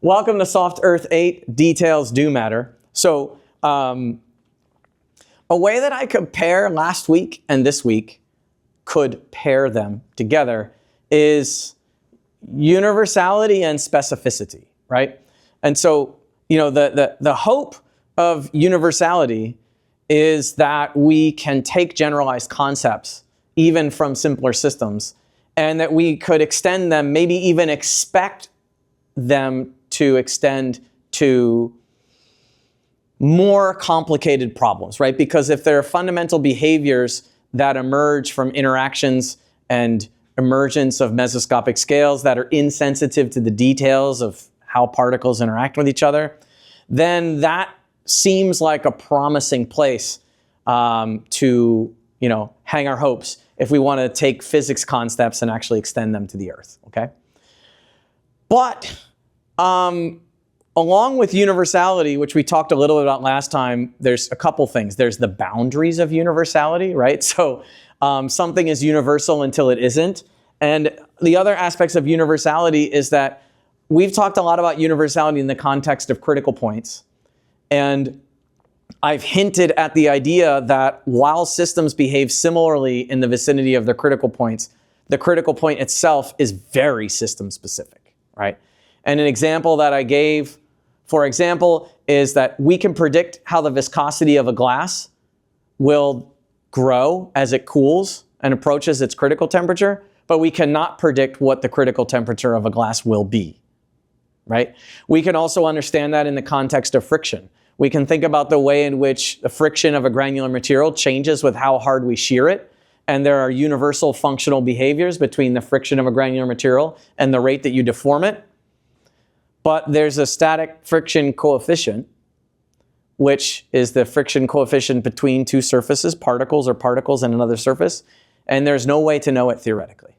Welcome to Soft Earth 8, Details Do Matter. So, a way that I compare last week and this week, could pair them together, is universality and specificity, right? And so, you know, the hope of universality is that we can take generalized concepts, even from simpler systems, and that we could extend them, maybe even expect them to extend to more complicated problems, right? Because if there are fundamental behaviors that emerge from interactions and emergence of mesoscopic scales that are insensitive to the details of how particles interact with each other, then that seems like a promising place to, you know, hang our hopes if we want to take physics concepts and actually extend them to the Earth, okay? But along with universality, which we talked a little bit about last time, there's a couple things. There's the boundaries of universality, right? So something is universal until it isn't. And the other aspects of universality is that we've talked a lot about universality in the context of critical points. And I've hinted at the idea that while systems behave similarly in the vicinity of their critical points, the critical point itself is very system specific, right? And an example that I gave, for example, is that we can predict how the viscosity of a glass will grow as it cools and approaches its critical temperature, but we cannot predict what the critical temperature of a glass will be, right? We can also understand that in the context of friction. We can think about the way in which the friction of a granular material changes with how hard we shear it. And there are universal functional behaviors between the friction of a granular material and the rate that you deform it. But there's a static friction coefficient, which is the friction coefficient between two surfaces, particles or particles and another surface. And there's no way to know it theoretically.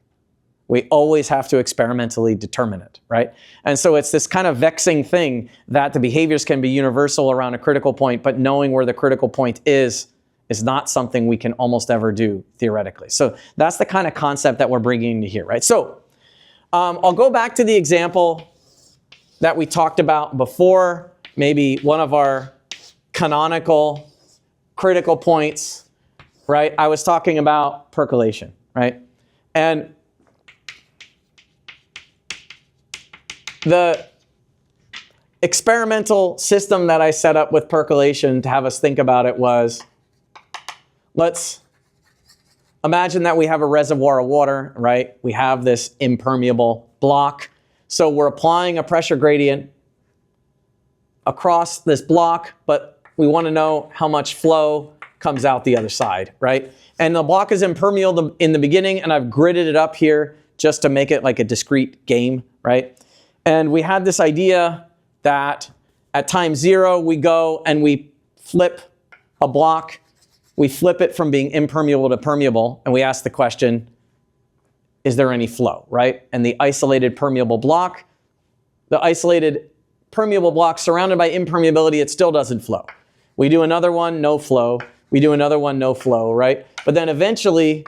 We always have to experimentally determine it, right? And so it's this kind of vexing thing that the behaviors can be universal around a critical point, but knowing where the critical point is not something we can almost ever do theoretically. So that's the kind of concept that we're bringing into here, right? So I'll go back to the example that we talked about before, maybe one of our canonical critical points, right? I was talking about percolation, right? And the experimental system that I set up with percolation to have us think about it was, let's imagine that we have a reservoir of water, right? We have this impermeable block. So we're applying a pressure gradient across this block, but we want to know how much flow comes out the other side, right? And the block is impermeable in the beginning, and I've gridded it up here just to make it like a discrete game, right? And we had this idea that at time 0, we go and we flip a block. We flip it from being impermeable to permeable, and we ask the question, is there any flow, right? And the isolated permeable block surrounded by impermeability, it still doesn't flow. We do another one, no flow. We do another one, no flow, right? But then eventually,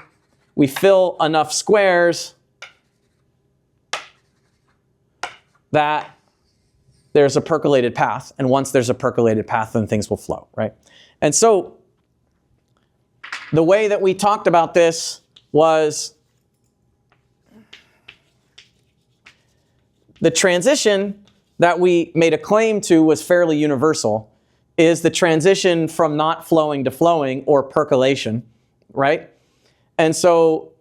we fill enough squares that there's a percolated path. And once there's a percolated path, then things will flow, right? And so the way that we talked about this was the transition that we made a claim to was fairly universal, is the transition from not flowing to flowing, or percolation, right? And so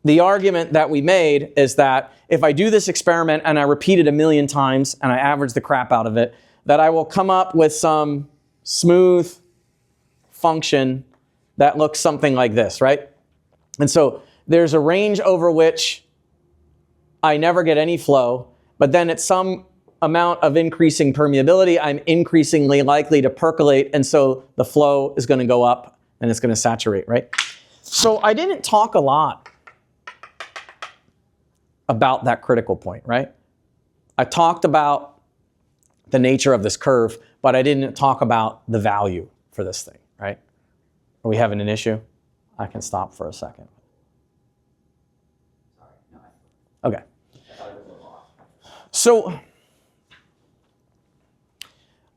the argument that we made is that if I do this experiment and I repeat it 1,000,000 times and I average the crap out of it, that I will come up with some smooth function that looks something like this, right? And so there's a range over which I never get any flow, but then at some amount of increasing permeability, I'm increasingly likely to percolate, and so the flow is going to go up and it's going to saturate, right? So I didn't talk a lot about that critical point, right? I talked about the nature of this curve, but I didn't talk about the value for this thing, right? Are we having an issue? I can stop for a second. Okay. So,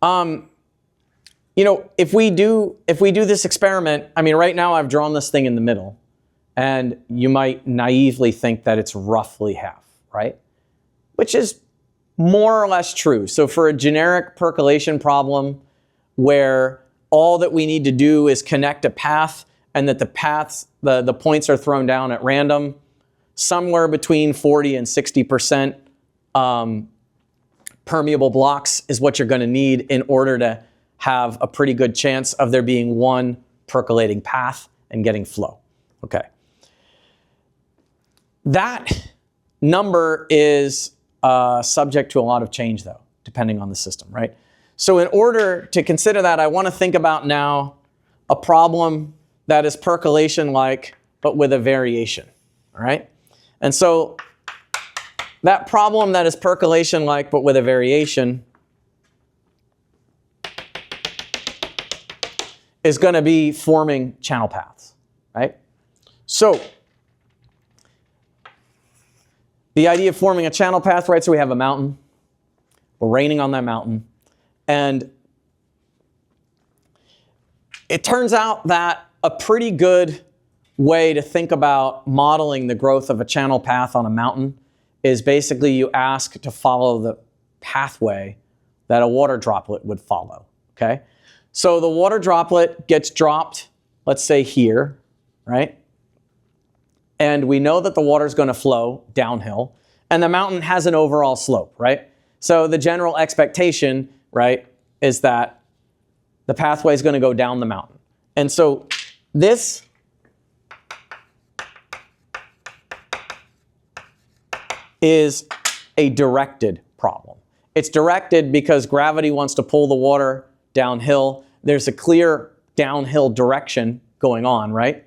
you know, if we do this experiment, I mean, right now I've drawn this thing in the middle, and you might naively think that it's roughly half, right? Which is more or less true. So for a generic percolation problem where all that we need to do is connect a path and that the paths, the points are thrown down at random, somewhere between 40 and 60% permeable blocks is what you're going to need in order to have a pretty good chance of there being one percolating path and getting flow. Okay. That number is subject to a lot of change, though, depending on the system, right? So in order to consider that, I want to think about now a problem that is percolation-like, but with a variation, all right? And so that problem that is percolation-like, but with a variation is going to be forming channel paths, right? So the idea of forming a channel path, right? So we have a mountain. We're raining on that mountain. And it turns out that a pretty good way to think about modeling the growth of a channel path on a mountain is basically you ask to follow the pathway that a water droplet would follow, okay? So the water droplet gets dropped, let's say here, right? And we know that the water is going to flow downhill, and the mountain has an overall slope, right? So the general expectation, right, is that the pathway is going to go down the mountain. And so this is a directed problem. It's directed because gravity wants to pull the water downhill. There's a clear downhill direction going on, right?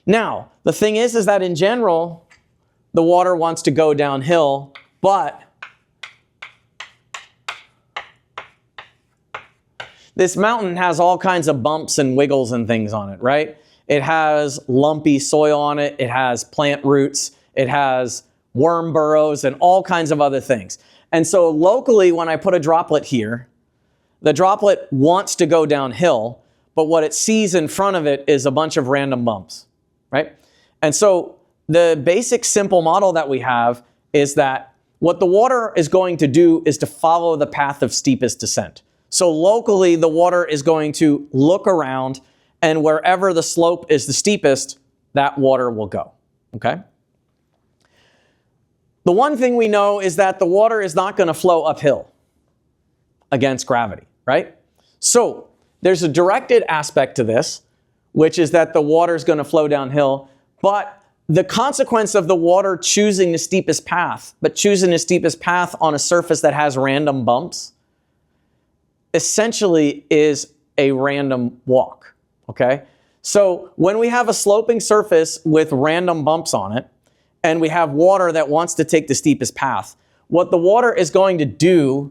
Now, the thing is that in general, the water wants to go downhill, but this mountain has all kinds of bumps and wiggles and things on it, right? It has lumpy soil on it. It has plant roots. It has worm burrows and all kinds of other things. And so locally, when I put a droplet here, the droplet wants to go downhill, but what it sees in front of it is a bunch of random bumps, right? And so the basic simple model that we have is that what the water is going to do is to follow the path of steepest descent. So locally, the water is going to look around, and wherever the slope is the steepest, that water will go, okay? The one thing we know is that the water is not going to flow uphill against gravity, right? So there's a directed aspect to this, which is that the water is going to flow downhill, but the consequence of the water choosing the steepest path, but choosing the steepest path on a surface that has random bumps, essentially is a random walk, okay? So when we have a sloping surface with random bumps on it, and we have water that wants to take the steepest path, what the water is going to do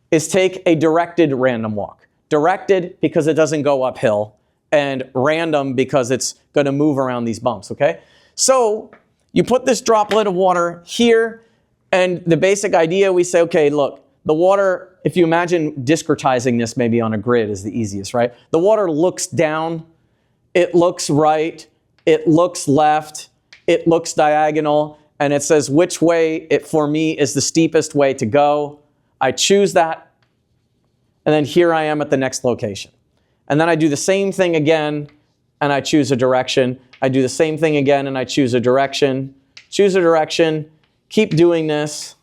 is take a directed random walk. Directed because it doesn't go uphill, and random because it's going to move around these bumps, okay? So you put this droplet of water here, and the basic idea, we say, okay, look, the water, if you imagine discretizing this maybe on a grid is the easiest, right? The water looks down, it looks right, it looks left, it looks diagonal, and it says which way it, for me, is the steepest way to go. I choose that, and then here I am at the next location. And then I do the same thing again, and I choose a direction. I do the same thing again, and I choose a direction. Choose a direction, keep doing this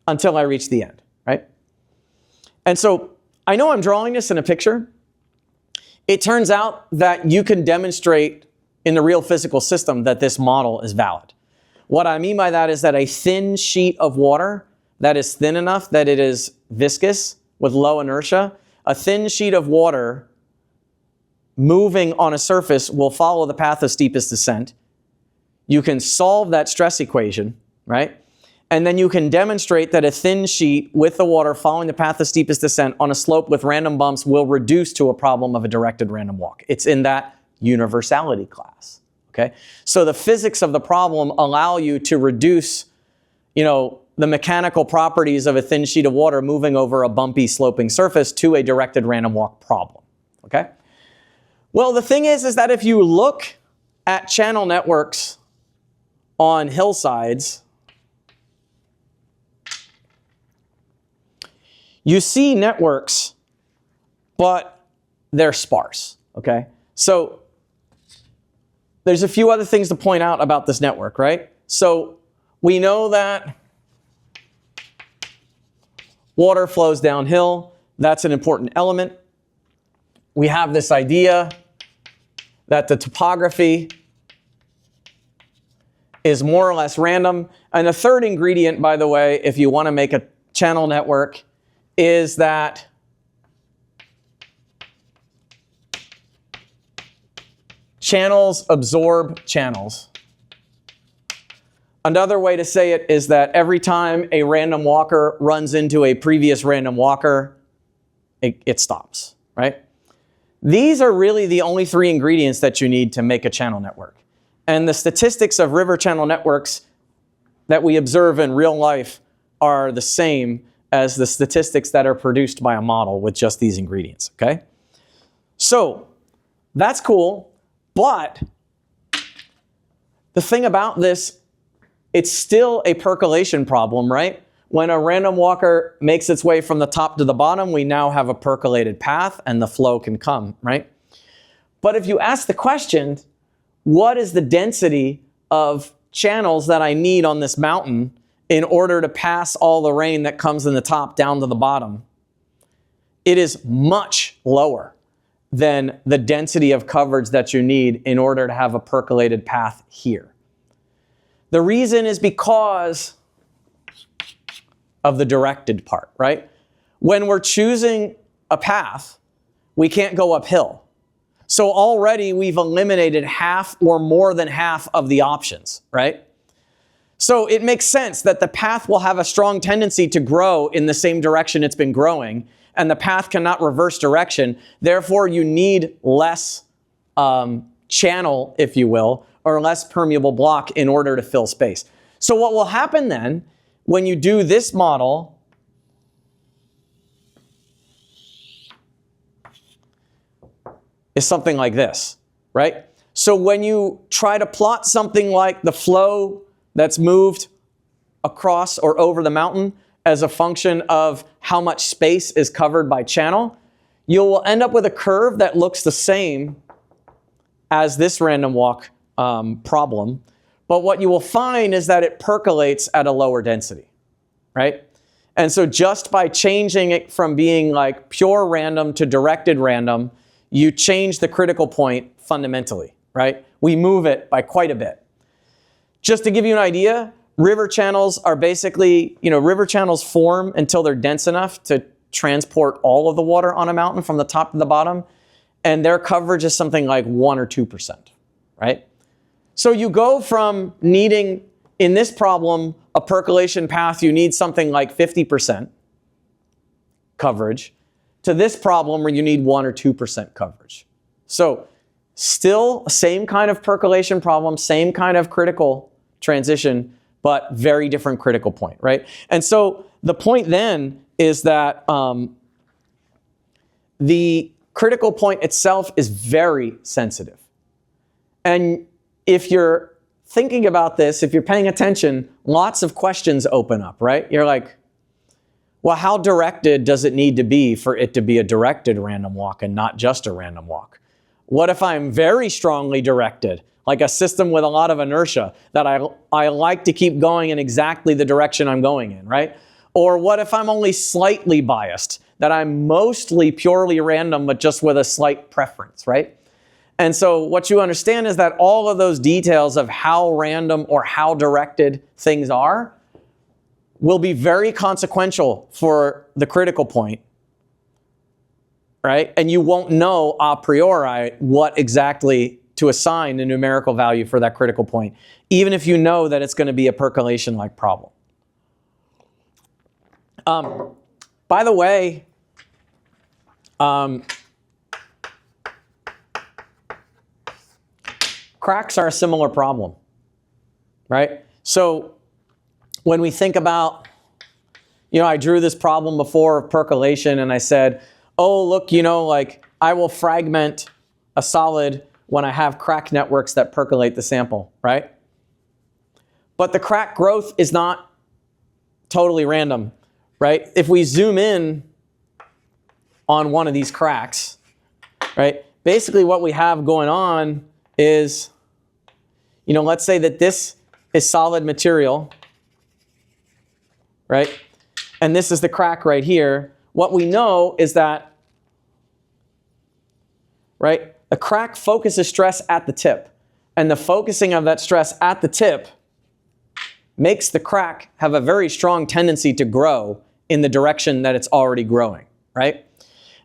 until I reach the end, right? And so I know I'm drawing this in a picture. It turns out that you can demonstrate in the real physical system that this model is valid. What I mean by that is that a thin sheet of water that is thin enough that it is viscous with low inertia, a thin sheet of water moving on a surface will follow the path of steepest descent. You can solve that stress equation, right? And then you can demonstrate that a thin sheet with the water following the path of steepest descent on a slope with random bumps will reduce to a problem of a directed random walk. It's in that universality class, Okay? So the physics of the problem allow you to reduce, the mechanical properties of a thin sheet of water moving over a bumpy sloping surface to a directed random walk problem. Okay? Well, the thing is that if you look at channel networks on hillsides, you see networks, but they're sparse. Okay? So there's a few other things to point out about this network, right? So we know that water flows downhill. That's an important element. We have this idea that the topography is more or less random. And the third ingredient, by the way, if you want to make a channel network, is that channels absorb channels. Another way to say it is that every time a random walker runs into a previous random walker, it stops, right? These are really the only three ingredients that you need to make a channel network. And the statistics of river channel networks that we observe in real life are the same as the statistics that are produced by a model with just these ingredients, okay? So that's cool, but the thing about this, it's still a percolation problem, right? When a random walker makes its way from the top to the bottom, we now have a percolated path and the flow can come, right? But if you ask the question, what is the density of channels that I need on this mountain in order to pass all the rain that comes in the top down to the bottom? It is much lower than the density of coverage that you need in order to have a percolated path here. The reason is because of the directed part, right? When we're choosing a path, we can't go uphill. So already we've eliminated half or more than half of the options, right? So it makes sense that the path will have a strong tendency to grow in the same direction it's been growing, and the path cannot reverse direction. Therefore, you need less channel, if you will, or less permeable block in order to fill space. So what will happen then, when you do this model, is something like this, right? So when you try to plot something like the flow that's moved across or over the mountain as a function of how much space is covered by channel, you will end up with a curve that looks the same as this random walk problem. But what you will find is that it percolates at a lower density, right? And so just by changing it from being like pure random to directed random, you change the critical point fundamentally, right? We move it by quite a bit. Just to give you an idea, river channels are basically, river channels form until they're dense enough to transport all of the water on a mountain from the top to the bottom, and their coverage is something like 1 or 2%, right? So you go from needing, in this problem, a percolation path, you need something like 50% coverage, to this problem where you need 1 or 2% coverage. So still same kind of percolation problem, same kind of critical transition, but very different critical point, right? And so the point then is that the critical point itself is very sensitive. And if you're thinking about this, if you're paying attention, lots of questions open up, right? You're like, well, how directed does it need to be for it to be a directed random walk and not just a random walk? What if I'm very strongly directed, like a system with a lot of inertia that I like to keep going in exactly the direction I'm going in, right? Or what if I'm only slightly biased, that I'm mostly purely random but just with a slight preference, right? And so what you understand is that all of those details of how random or how directed things are will be very consequential for the critical point, right? And you won't know a priori what exactly to assign the numerical value for that critical point, even if you know that it's going to be a percolation-like problem. By the way, cracks are a similar problem, right? So when we think about, I drew this problem before of percolation and I said, oh, look, like I will fragment a solid when I have crack networks that percolate the sample, right? But the crack growth is not totally random, right? If we zoom in on one of these cracks, right? Basically what we have going on is, let's say that this is solid material, right? And this is the crack right here. What we know is that, right, a crack focuses stress at the tip. And the focusing of that stress at the tip makes the crack have a very strong tendency to grow in the direction that it's already growing, right?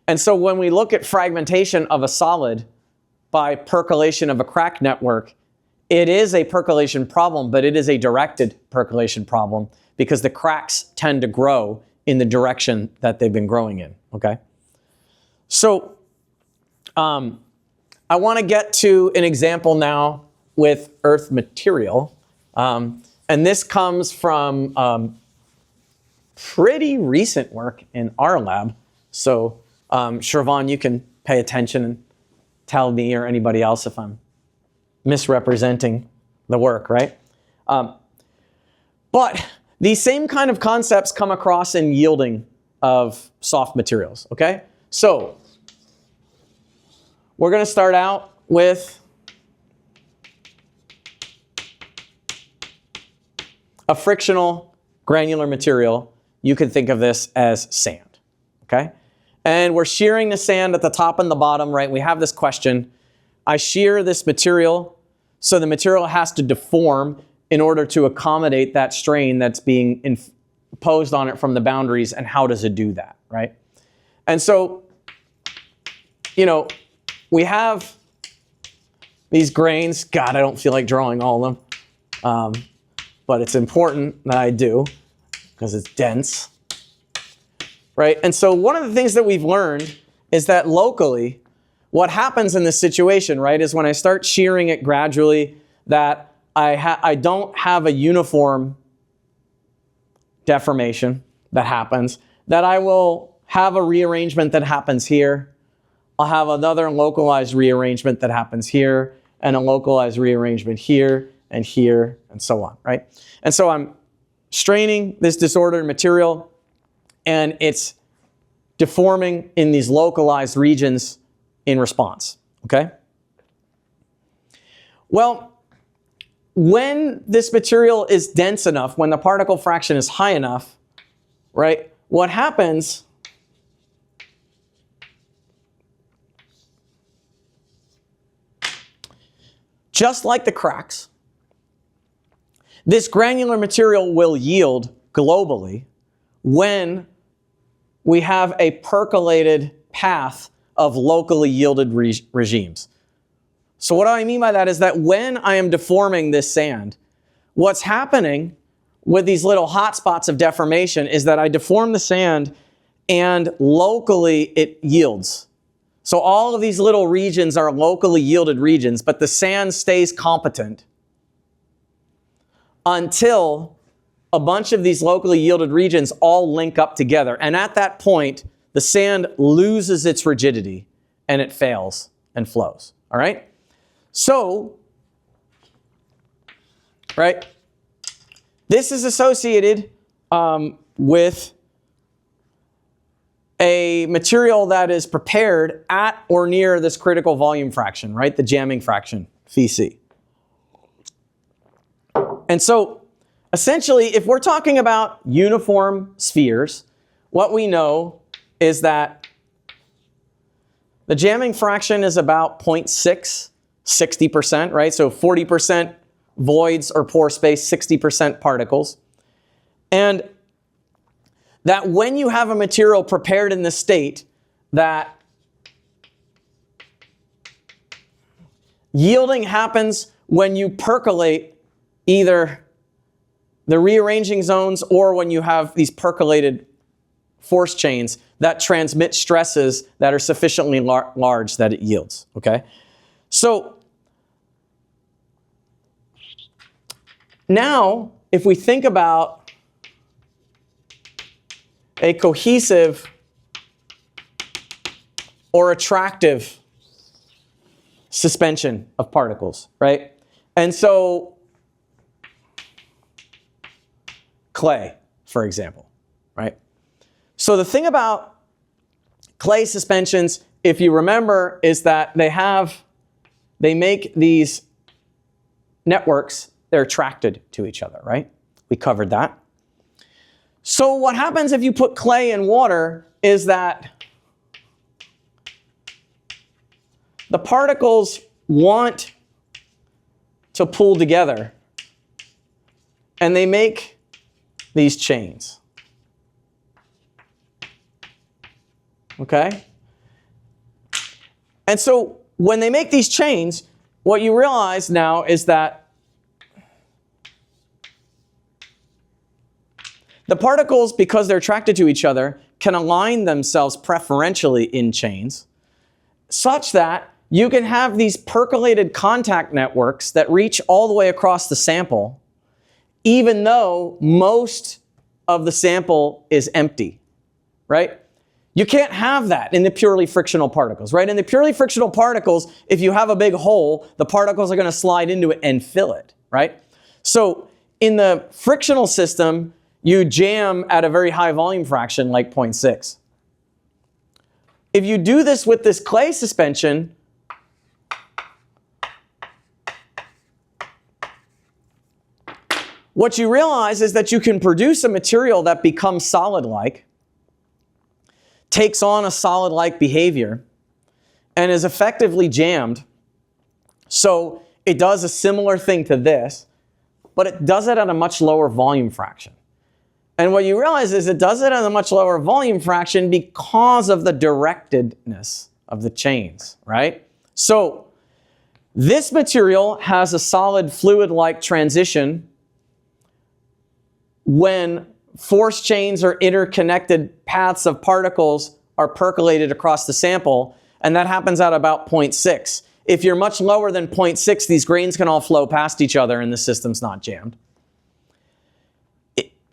And so when we look at fragmentation of a solid by percolation of a crack network, it is a percolation problem, but it is a directed percolation problem because the cracks tend to grow in the direction that they've been growing in, okay? So I want to get to an example now with earth material. And this comes from pretty recent work in our lab. So Shravan, you can pay attention and tell me or anybody else if I'm misrepresenting the work, right? But these same kind of concepts come across in yielding of soft materials, okay? So we're going to start out with a frictional granular material. You can think of this as sand, okay? And we're shearing the sand at the top and the bottom, right? We have this question. I shear this material, so the material has to deform in order to accommodate that strain that's being imposed on it from the boundaries, and how does it do that, right? And so, we have these grains. God, I don't feel like drawing all of them, but it's important that I do because it's dense, right? And so one of the things that we've learned is that locally, what happens in this situation, right, is when I start shearing it gradually, that I don't have a uniform deformation that happens, that I will have a rearrangement that happens here. I'll have another localized rearrangement that happens here, and a localized rearrangement here, and so on, right? And so I'm straining this disordered material, and it's deforming in these localized regions in response, okay? Well, when this material is dense enough, when the particle fraction is high enough, right, what happens just like the cracks, this granular material will yield globally when we have a percolated path of locally yielded regimes. So what I mean by that is that when I am deforming this sand, what's happening with these little hot spots of deformation is that I deform the sand and locally it yields. So all of these little regions are locally yielded regions, but the sand stays competent until a bunch of these locally yielded regions all link up together. And at that point, the sand loses its rigidity and it fails and flows, all right? So, right, this is associated with a material that is prepared at or near this critical volume fraction, right, the jamming fraction, phi c. And so, essentially, if we're talking about uniform spheres, what we know is that the jamming fraction is about 0.6, 60%, right? So 40% voids or pore space, 60% particles. And that when you have a material prepared in this state, that yielding happens when you percolate either the rearranging zones or when you have these percolated force chains that transmit stresses that are sufficiently large that it yields, okay? So Now, if we think about a cohesive or attractive suspension of particles, right? And so, clay, for example, right? So the thing about clay suspensions, if you remember, is that they make these networks, they're attracted to each other, right? We covered that. So what happens if you put clay in water is that the particles want to pull together, and they make these chains. Okay? And so when they make these chains, what you realize now is that the particles, because they're attracted to each other, can align themselves preferentially in chains, such that you can have these percolated contact networks that reach all the way across the sample, even though most of the sample is empty, right? You can't have that in the purely frictional particles, right? In the purely frictional particles, if you have a big hole, the particles are going to slide into it and fill it, right? So in the frictional system, you jam at a very high volume fraction, like 0.6. If you do this with this clay suspension, what you realize is that you can produce a material that becomes solid-like, takes on a solid-like behavior, and is effectively jammed. So it does a similar thing to this, but it does it at a much lower volume fraction. And what you realize is it does it at a much lower volume fraction because of the directedness of the chains, right? So this material has a solid fluid-like transition when force chains or interconnected paths of particles are percolated across the sample, and that happens at about 0.6. If you're much lower than 0.6, these grains can all flow past each other and the system's not jammed.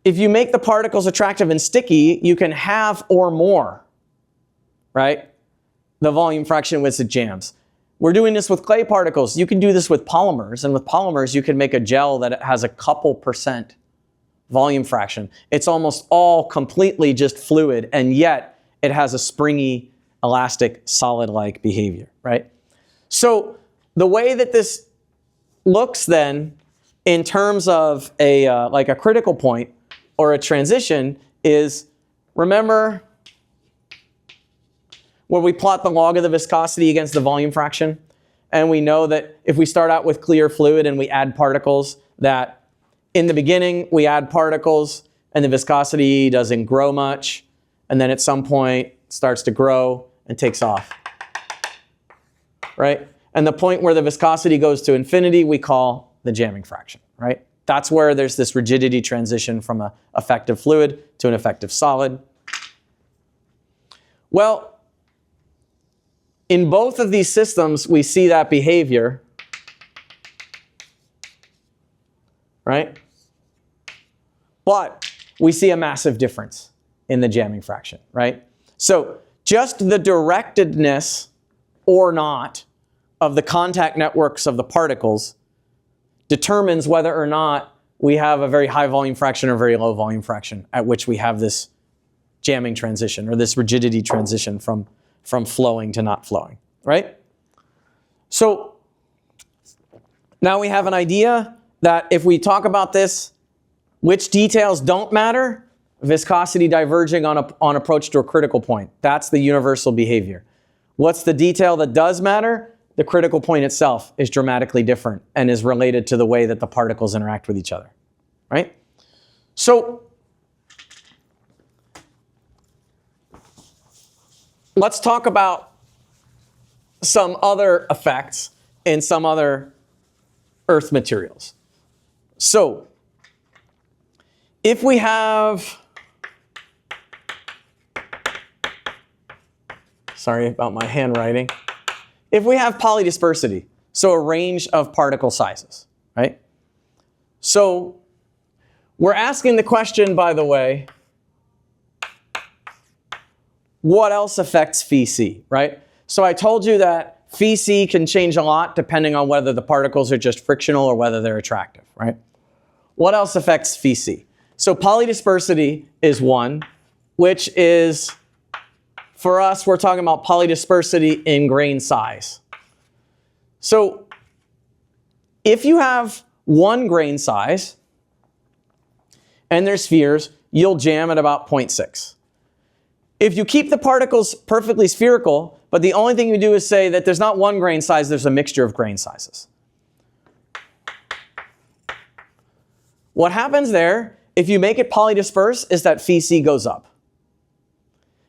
If you make the particles attractive and sticky, you can have or more, right? The volume fraction with the jams. We're doing this with clay particles. You can do this with polymers, and with polymers you can make a gel that has a couple percent volume fraction. It's almost all completely just fluid, and yet it has a springy, elastic, solid-like behavior, right? So the way that this looks then in terms of like a critical point or a transition is, remember when we plot the log of the viscosity against the volume fraction, and we know that if we start out with clear fluid and we add particles, that in the beginning, we add particles and the viscosity doesn't grow much, and then at some point it starts to grow and takes off, right? And the point where the viscosity goes to infinity, we call the jamming fraction, right? That's where there's this rigidity transition from an effective fluid to an effective solid. Well, in both of these systems, we see that behavior, right? But we see a massive difference in the jamming fraction, right? So just the directedness or not of the contact networks of the particles determines whether or not we have a very high volume fraction or very low volume fraction at which we have this jamming transition or this rigidity transition from flowing to not flowing, right? So now we have an idea that if we talk about this, which details don't matter? Viscosity diverging on approach to a critical point. That's the universal behavior. What's the detail that does matter? The critical point itself is dramatically different and is related to the way that the particles interact with each other, right? So let's talk about some other effects in some other earth materials. So if we have, sorry about my handwriting. If we have polydispersity, so a range of particle sizes, right? So we're asking the question, by the way, what else affects phi c, right? So I told you that phi c can change a lot depending on whether the particles are just frictional or whether they're attractive, right? What else affects phi c? So polydispersity is one, which is, for us, we're talking about polydispersity in grain size. So if you have one grain size and they're spheres, you'll jam at about 0.6. If you keep the particles perfectly spherical, but the only thing you do is say that there's not one grain size, there's a mixture of grain sizes. What happens there, if you make it polydisperse, is that phi c goes up.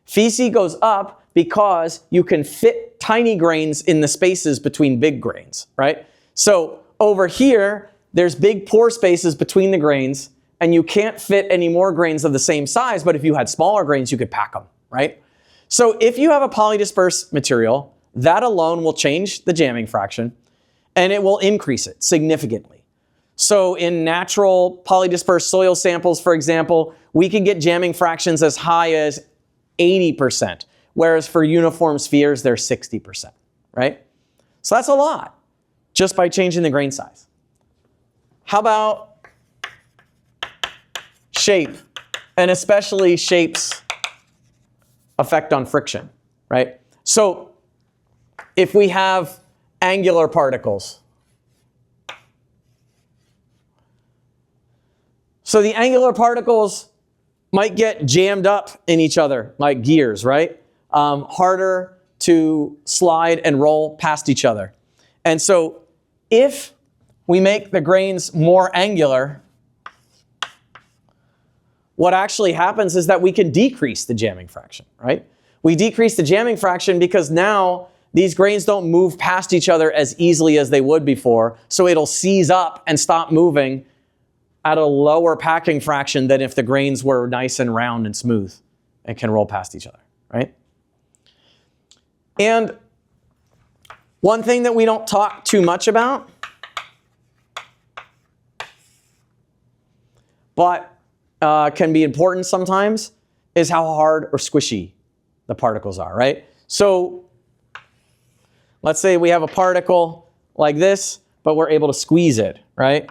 Phi c goes up because you can fit tiny grains in the spaces between big grains, right? So over here, there's big pore spaces between the grains, and you can't fit any more grains of the same size, but if you had smaller grains, you could pack them, right? So if you have a polydispersed material, that alone will change the jamming fraction, and it will increase it significantly. So in natural polydispersed soil samples, for example, we can get jamming fractions as high as 80%, whereas for uniform spheres, they're 60%, right? So that's a lot, just by changing the grain size. How about shape, and especially shape's effect on friction, right? So if we have angular particles, so the angular particles might get jammed up in each other like gears, right? Harder to slide and roll past each other. And so if we make the grains more angular, what actually happens is that we can decrease the jamming fraction, right? We decrease the jamming fraction because now these grains don't move past each other as easily as they would before, so it'll seize up and stop moving at a lower packing fraction than if the grains were nice and round and smooth and can roll past each other, right? And one thing that we don't talk too much about, but can be important sometimes, is how hard or squishy the particles are, right? So let's say we have a particle like this, but we're able to squeeze it, right?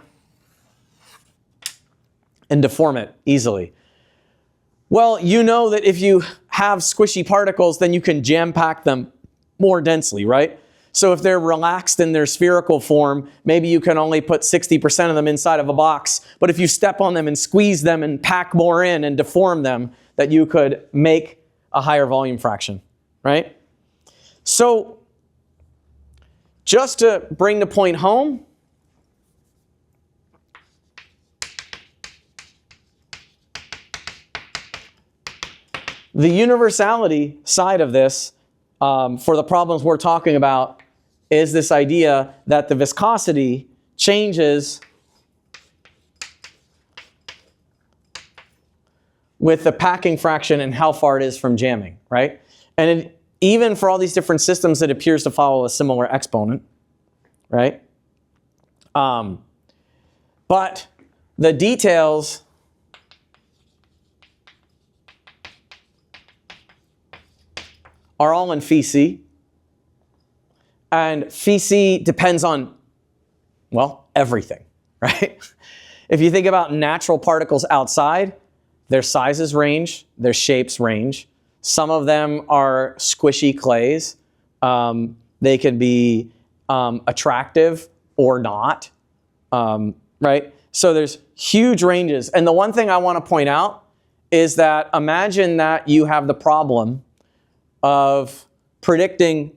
And deform it easily. Well, you know that if you have squishy particles, then you can jam pack them more densely, right? So if they're relaxed in their spherical form, maybe you can only put 60% of them inside of a box. But if you step on them and squeeze them and pack more in and deform them, that you could make a higher volume fraction, right? So just to bring the point home, the universality side of this, for the problems we're talking about, is this idea that the viscosity changes with the packing fraction and how far it is from jamming, right? And even for all these different systems, it appears to follow a similar exponent, right? But the details are all in phi c. And phi c depends on, well, everything, right? If you think about natural particles outside, their sizes range, their shapes range. Some of them are squishy clays. They can be attractive or not, right? So there's huge ranges. And the one thing I want to point out is that imagine that you have the problem of predicting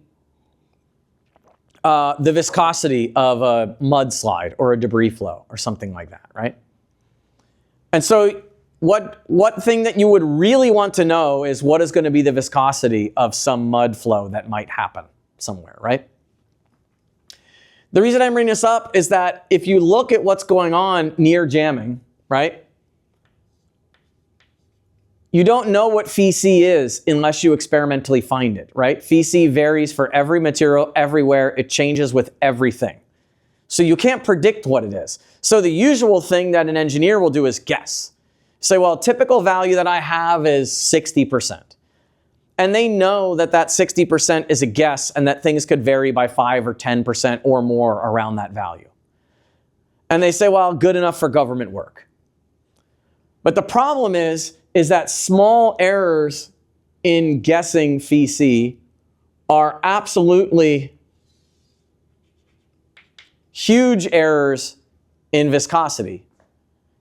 the viscosity of a mudslide or a debris flow or something like that, right? And so what thing that you would really want to know is what is going to be the viscosity of some mud flow that might happen somewhere, right? The reason I'm bringing this up is that if you look at what's going on near jamming, right? You don't know what phi c is unless you experimentally find it, right? Phi c varies for every material, everywhere. It changes with everything. So you can't predict what it is. So the usual thing that an engineer will do is guess. Say, well, a typical value that I have is 60%. And they know that that 60% is a guess and that things could vary by 5 or 10% or more around that value. And they say, well, good enough for government work. But the problem is that small errors in guessing phi c are absolutely huge errors in viscosity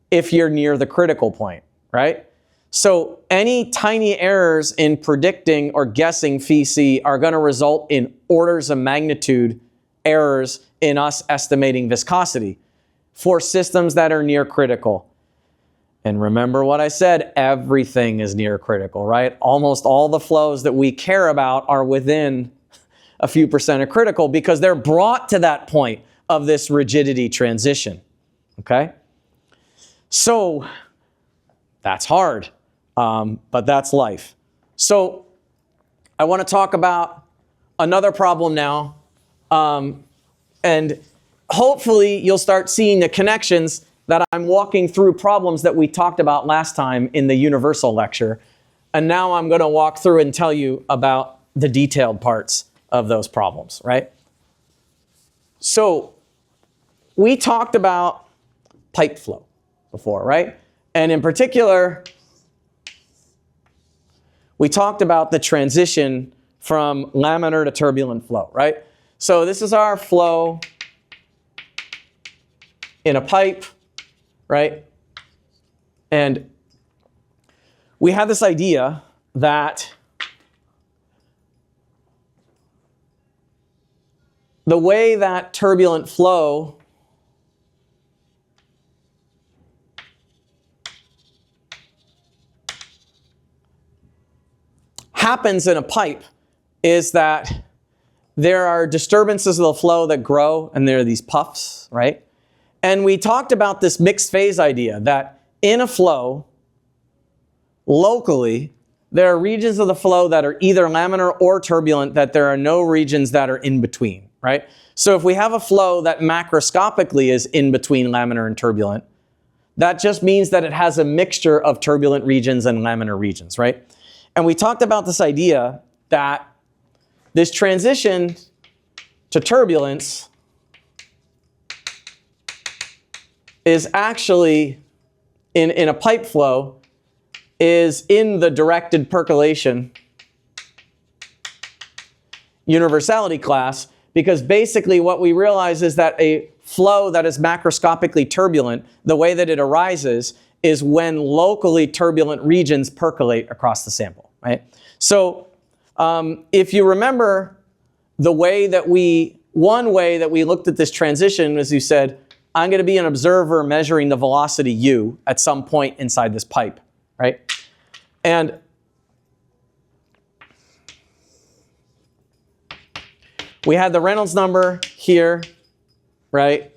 if you're near the critical point, right? So any tiny errors in predicting or guessing phi c are going to result in orders of magnitude errors in us estimating viscosity for systems that are near critical. And remember what I said, everything is near critical, right? Almost all the flows that we care about are within a few percent of critical because they're brought to that point of this rigidity transition, okay? So that's hard, but that's life. So I want to talk about another problem now, and hopefully you'll start seeing the connections that I'm walking through problems that we talked about last time in the universal lecture. And now I'm going to walk through and tell you about the detailed parts of those problems, right? So we talked about pipe flow before, right? And in particular, we talked about the transition from laminar to turbulent flow, right? So this is our flow in a pipe, right? And we had this idea that the way that turbulent flow happens in a pipe is that there are disturbances of the flow that grow, and there are these puffs, right? And we talked about this mixed phase idea that in a flow, locally, there are regions of the flow that are either laminar or turbulent, that there are no regions that are in between, right? So if we have a flow that macroscopically is in between laminar and turbulent, that just means that it has a mixture of turbulent regions and laminar regions, right? And we talked about this idea that this transition to turbulence is actually, in a pipe flow, is in the directed percolation universality class, because basically what we realize is that a flow that is macroscopically turbulent, the way that it arises is when locally turbulent regions percolate across the sample, right? So if you remember one way that we looked at this transition was you said, I'm going to be an observer measuring the velocity u at some point inside this pipe, right? And we had the Reynolds number here, right?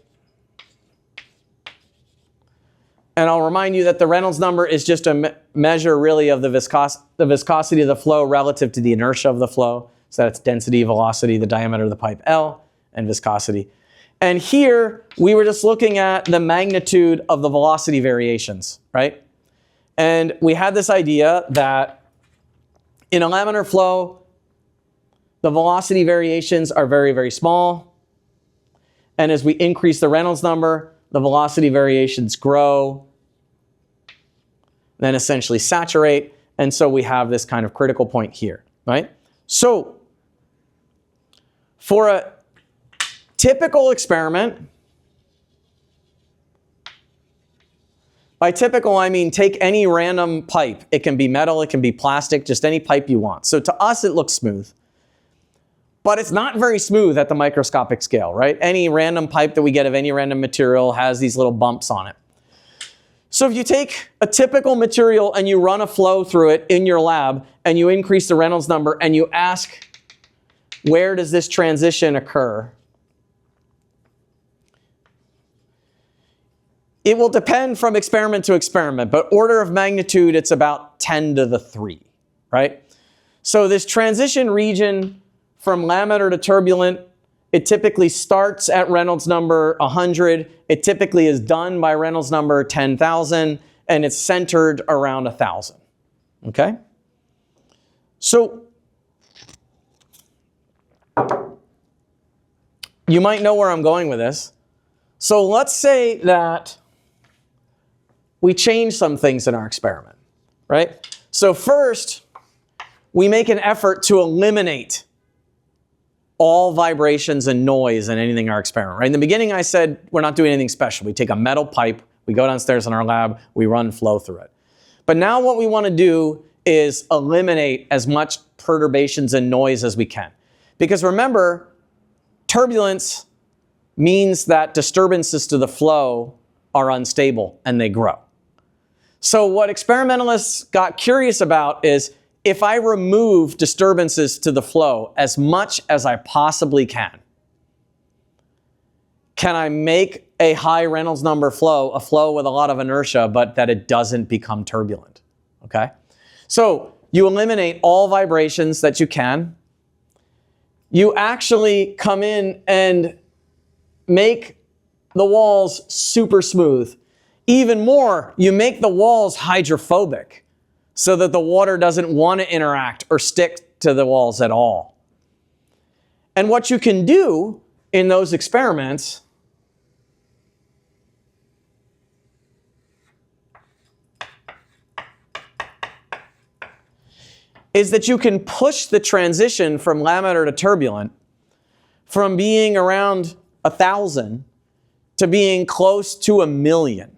And I'll remind you that the Reynolds number is just a measure really of the viscosity of the flow relative to the inertia of the flow. So that's density, velocity, the diameter of the pipe L, and viscosity. And here, we were just looking at the magnitude of the velocity variations, right? And we had this idea that in a laminar flow, the velocity variations are very, very small. And as we increase the Reynolds number, the velocity variations grow, then essentially saturate. And so we have this kind of critical point here, right? So for a typical experiment, by typical I mean take any random pipe. It can be metal, it can be plastic, just any pipe you want. So to us it looks smooth. But it's not very smooth at the microscopic scale, right? Any random pipe that we get of any random material has these little bumps on it. So if you take a typical material and you run a flow through it in your lab and you increase the Reynolds number and you ask, where does this transition occur? It will depend from experiment to experiment, but order of magnitude, it's about 10 to the 3, right? So this transition region from laminar to turbulent It typically starts at Reynolds number 100. It typically is done by Reynolds number 10,000, and it's centered around 1,000. Okay? So you might know where I'm going with this. So let's say that we change some things in our experiment, right? So first, we make an effort to eliminate all vibrations and noise in anything in our experiment, right? In the beginning, I said we're not doing anything special. We take a metal pipe, we go downstairs in our lab, we run flow through it. But now what we want to do is eliminate as much perturbations and noise as we can. Because remember, turbulence means that disturbances to the flow are unstable and they grow. So what experimentalists got curious about is, if I remove disturbances to the flow as much as I possibly can I make a high Reynolds number flow, a flow with a lot of inertia, but that it doesn't become turbulent, okay? So you eliminate all vibrations that you can. You actually come in and make the walls super smooth. Even more, you make the walls hydrophobic, so that the water doesn't want to interact or stick to the walls at all. And what you can do in those experiments is that you can push the transition from laminar to turbulent from being around 1,000 to being close to 1,000,000.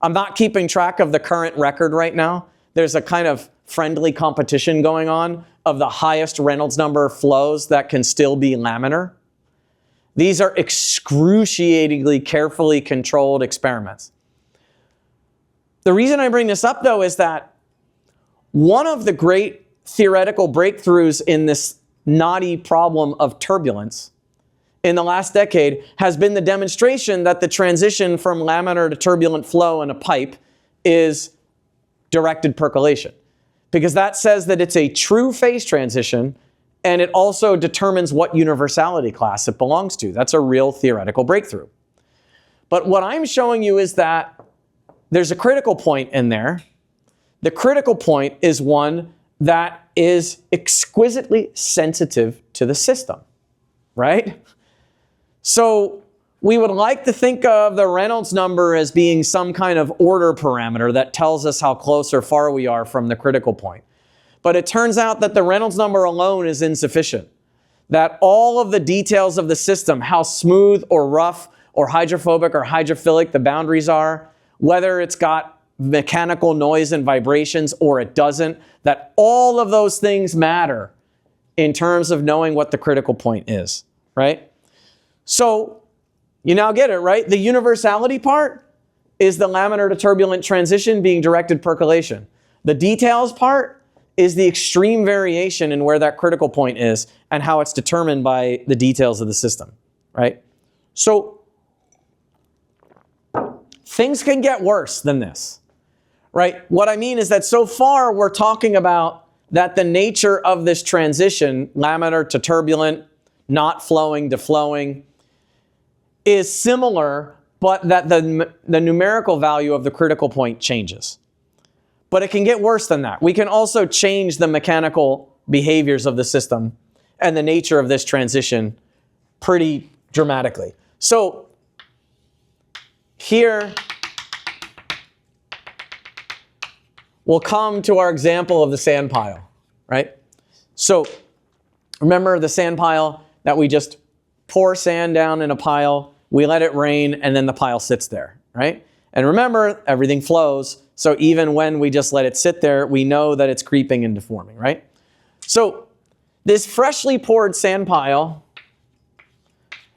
I'm not keeping track of the current record right now. There's a kind of friendly competition going on of the highest Reynolds number flows that can still be laminar. These are excruciatingly carefully controlled experiments. The reason I bring this up, though, is that one of the great theoretical breakthroughs in this knotty problem of turbulence in the last decade has been the demonstration that the transition from laminar to turbulent flow in a pipe is directed percolation, because that says that it's a true phase transition, and it also determines what universality class it belongs to. That's a real theoretical breakthrough. But what I'm showing you is that there's a critical point in there. The critical point is one that is exquisitely sensitive to the system, right? So we would like to think of the Reynolds number as being some kind of order parameter that tells us how close or far we are from the critical point. But it turns out that the Reynolds number alone is insufficient. That all of the details of the system, how smooth or rough or hydrophobic or hydrophilic the boundaries are, whether it's got mechanical noise and vibrations or it doesn't, that all of those things matter in terms of knowing what the critical point is, right? So you now get it, right? The universality part is the laminar to turbulent transition being directed percolation. The details part is the extreme variation in where that critical point is and how it's determined by the details of the system, right? So things can get worse than this, right? What I mean is that so far we're talking about that the nature of this transition, laminar to turbulent, not flowing to flowing, is similar, but that the numerical value of the critical point changes. But it can get worse than that. We can also change the mechanical behaviors of the system and the nature of this transition pretty dramatically. So here we'll come to our example of the sand pile, right? So remember the sand pile that we just pour sand down in a pile, we let it rain, and then the pile sits there, right? And remember, everything flows, so even when we just let it sit there, we know that it's creeping and deforming, right? So this freshly poured sand pile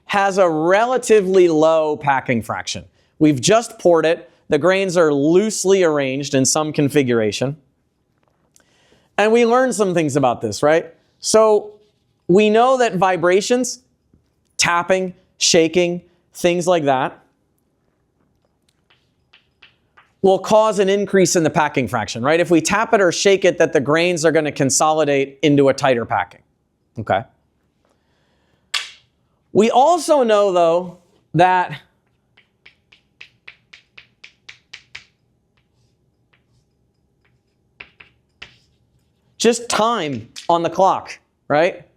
has a relatively low packing fraction. We've just poured it. The grains are loosely arranged in some configuration. And we learned some things about this, right? So we know that vibrations, tapping, shaking, things like that, will cause an increase in the packing fraction, right? If we tap it or shake it, that the grains are going to consolidate into a tighter packing, okay? We also know, though, that just time on the clock, right?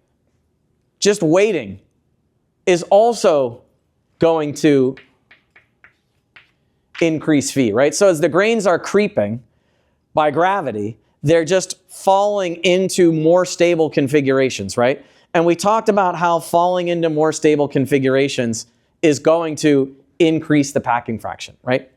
Just waiting is also going to increase phi, right? So as the grains are creeping by gravity, they're just falling into more stable configurations, right? And we talked about how falling into more stable configurations is going to increase the packing fraction, right?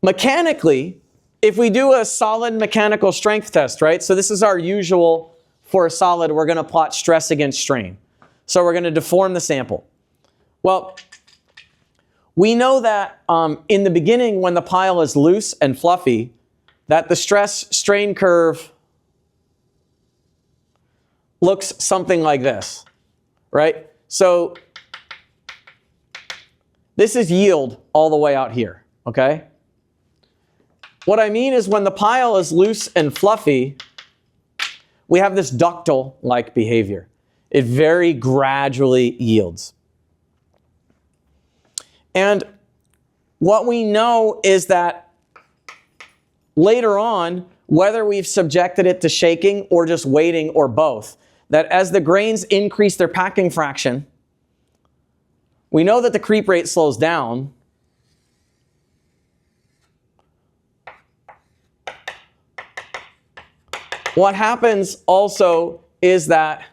Mechanically, if we do a solid mechanical strength test, right? So this is our usual for a solid. We're going to plot stress against strain. So we're going to deform the sample. Well, we know that in the beginning, when the pile is loose and fluffy, that the stress-strain curve looks something like this, right? So this is yield all the way out here, okay? What I mean is when the pile is loose and fluffy, we have this ductile-like behavior. It very gradually yields. And what we know is that later on, whether we've subjected it to shaking or just waiting or both, that as the grains increase their packing fraction, we know that the creep rate slows down. What happens also is that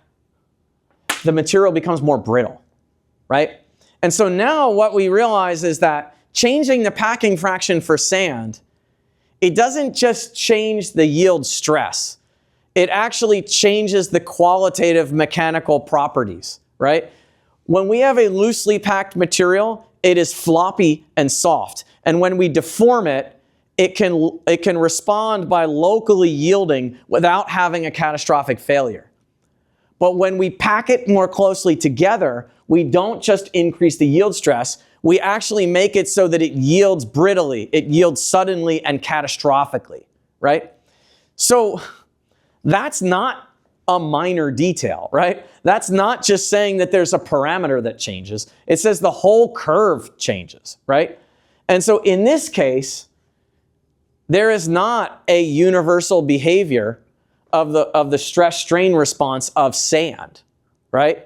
the material becomes more brittle, right? And so now what we realize is that changing the packing fraction for sand, it doesn't just change the yield stress. It actually changes the qualitative mechanical properties, right? When we have a loosely packed material, it is floppy and soft. And when we deform it, it can respond by locally yielding without having a catastrophic failure. But when we pack it more closely together, we don't just increase the yield stress, we actually make it so that it yields brittly, it yields suddenly and catastrophically, right? So that's not a minor detail, right? That's not just saying that there's a parameter that changes. It says the whole curve changes, right? And so in this case, there is not a universal behavior of the stress-strain response of sand, right?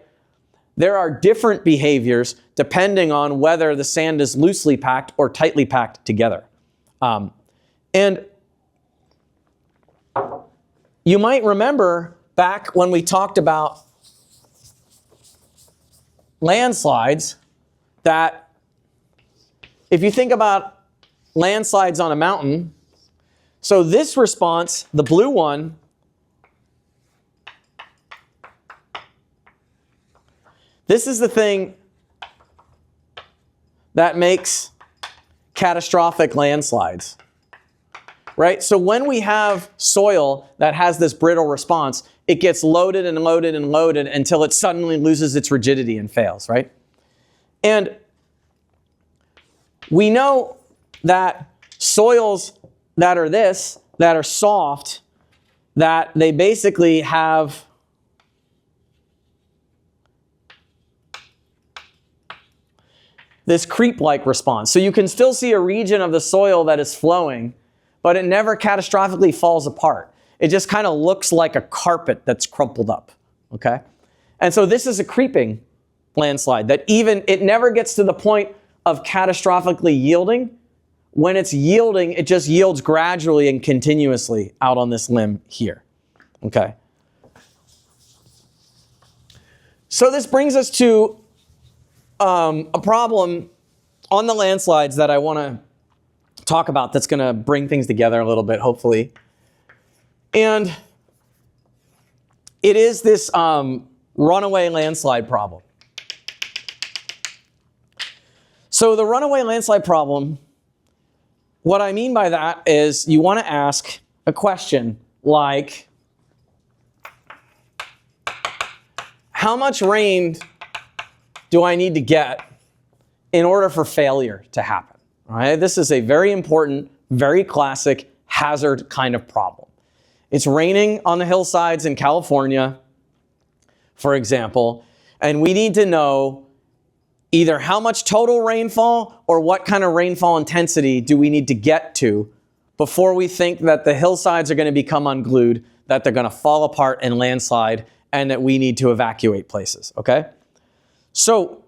There are different behaviors depending on whether the sand is loosely packed or tightly packed together. And you might remember back when we talked about landslides that if you think about landslides on a mountain, so this response, the blue one, this is the thing that makes catastrophic landslides, right? So when we have soil that has this brittle response, it gets loaded and loaded and loaded until it suddenly loses its rigidity and fails, right? And we know that soils that are soft, that they basically have this creep-like response. So you can still see a region of the soil that is flowing, but it never catastrophically falls apart. It just kind of looks like a carpet that's crumpled up, okay? And so this is a creeping landslide that it never gets to the point of catastrophically yielding. When it's yielding, it just yields gradually and continuously out on this limb here, okay? So this brings us to a problem on the landslides that I want to talk about that's going to bring things together a little bit, hopefully. And it is this runaway landslide problem. So the runaway landslide problem, what I mean by that is you want to ask a question like, how much rain do I need to get in order for failure to happen? All right? This is a very important, very classic hazard kind of problem. It's raining on the hillsides in California, for example, And we need to know either how much total rainfall or what kind of rainfall intensity do we need to get to before we think that the hillsides are going to become unglued, that they're going to fall apart and landslide, and that we need to evacuate places, okay? So,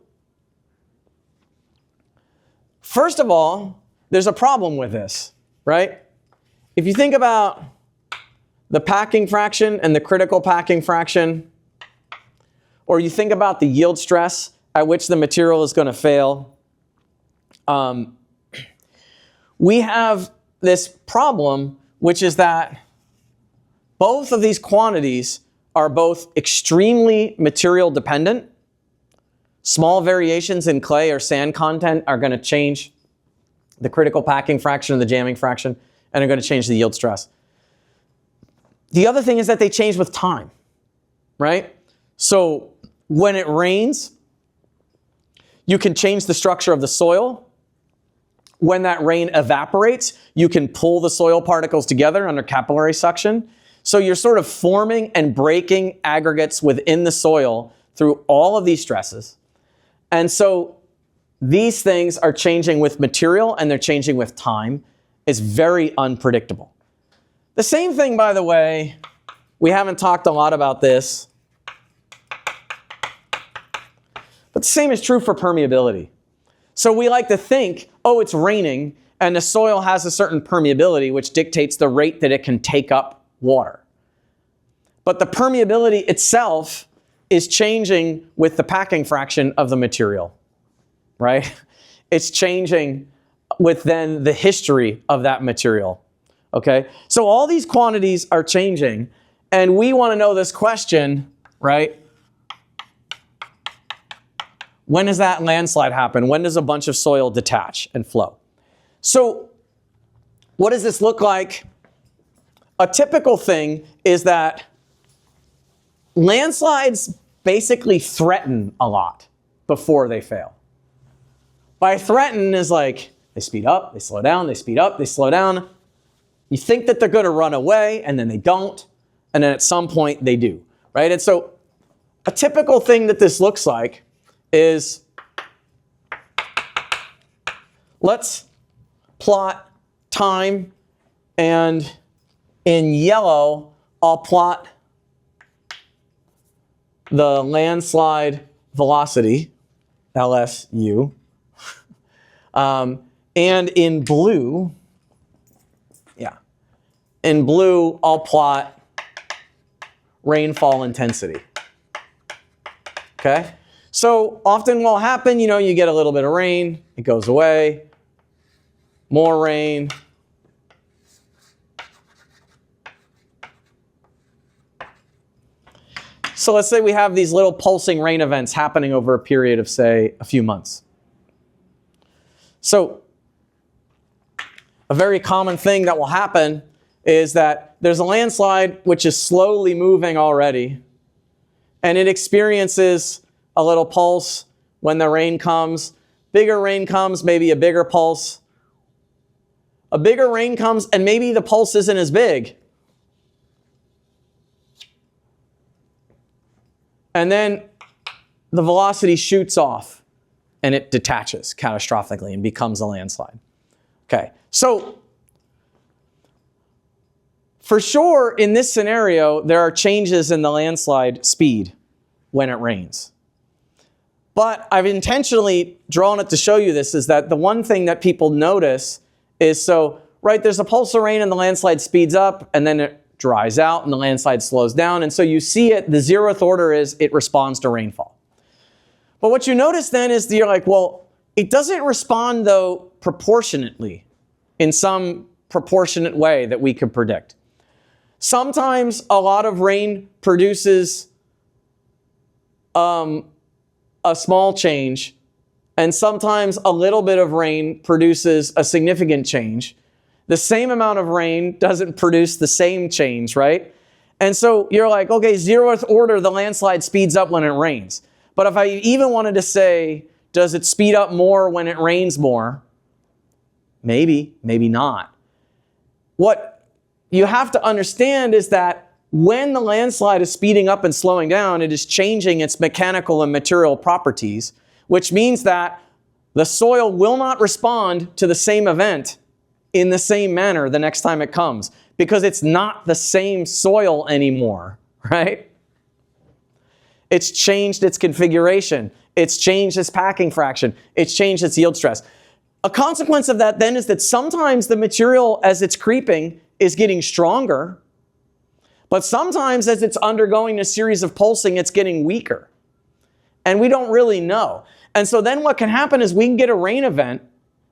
first of all, there's a problem with this, right? If you think about the packing fraction and the critical packing fraction, or you think about the yield stress at which the material is going to fail, we have this problem, which is that both of these quantities are both extremely material dependent. Small variations in clay or sand content are going to change the critical packing fraction and the jamming fraction, and are going to change the yield stress. The other thing is that they change with time, right? So when it rains, you can change the structure of the soil. When that rain evaporates, you can pull the soil particles together under capillary suction. So you're sort of forming and breaking aggregates within the soil through all of these stresses. And so these things are changing with material and they're changing with time. It's very unpredictable. The same thing, by the way, we haven't talked a lot about this, but the same is true for permeability. So we like to think, oh, it's raining, and the soil has a certain permeability, which dictates the rate that it can take up water. But the permeability itself is changing with the packing fraction of the material, right? It's changing with then the history of that material, okay? So all these quantities are changing, and we want to know this question, right? When does that landslide happen? When does a bunch of soil detach and flow? So what does this look like? A typical thing is that landslides basically threaten a lot before they fail. By threaten is like they speed up, they slow down, they speed up, they slow down. You think that they're going to run away, and then they don't, and then at some point they do, right? And so a typical thing that this looks like is, let's plot time, and in yellow, I'll plot the landslide velocity, LSU, and in blue, I'll plot rainfall intensity, okay? So often what will happen, you get a little bit of rain, it goes away, more rain, so let's say we have these little pulsing rain events happening over a period of, say, a few months. So a very common thing that will happen is that there's a landslide which is slowly moving already, and it experiences a little pulse when the rain comes. Bigger rain comes, maybe a bigger pulse. A bigger rain comes, and maybe the pulse isn't as big. And then the velocity shoots off, and it detaches catastrophically and becomes a landslide. Okay, so for sure, in this scenario, there are changes in the landslide speed when it rains. But I've intentionally drawn it to show you this, is that the one thing that people notice is, right, there's a pulse of rain and the landslide speeds up, and then it dries out and the landslide slows down. And so you see it, the 0th order is it responds to rainfall. But what you notice then is you're like, well, it doesn't respond, though, proportionately, in some proportionate way that we could predict. Sometimes a lot of rain produces a small change, and sometimes a little bit of rain produces a significant change. The same amount of rain doesn't produce the same change, right? And so you're like, okay, 0th order, the landslide speeds up when it rains. But if I even wanted to say, does it speed up more when it rains more? Maybe, maybe not. What you have to understand is that when the landslide is speeding up and slowing down, it is changing its mechanical and material properties, which means that the soil will not respond to the same event in the same manner the next time it comes, because it's not the same soil anymore, right? It's changed its configuration. It's changed its packing fraction. It's changed its yield stress. A consequence of that then is that sometimes the material, as it's creeping, is getting stronger, but sometimes as it's undergoing a series of pulsing, it's getting weaker. And we don't really know. And so then what can happen is we can get a rain event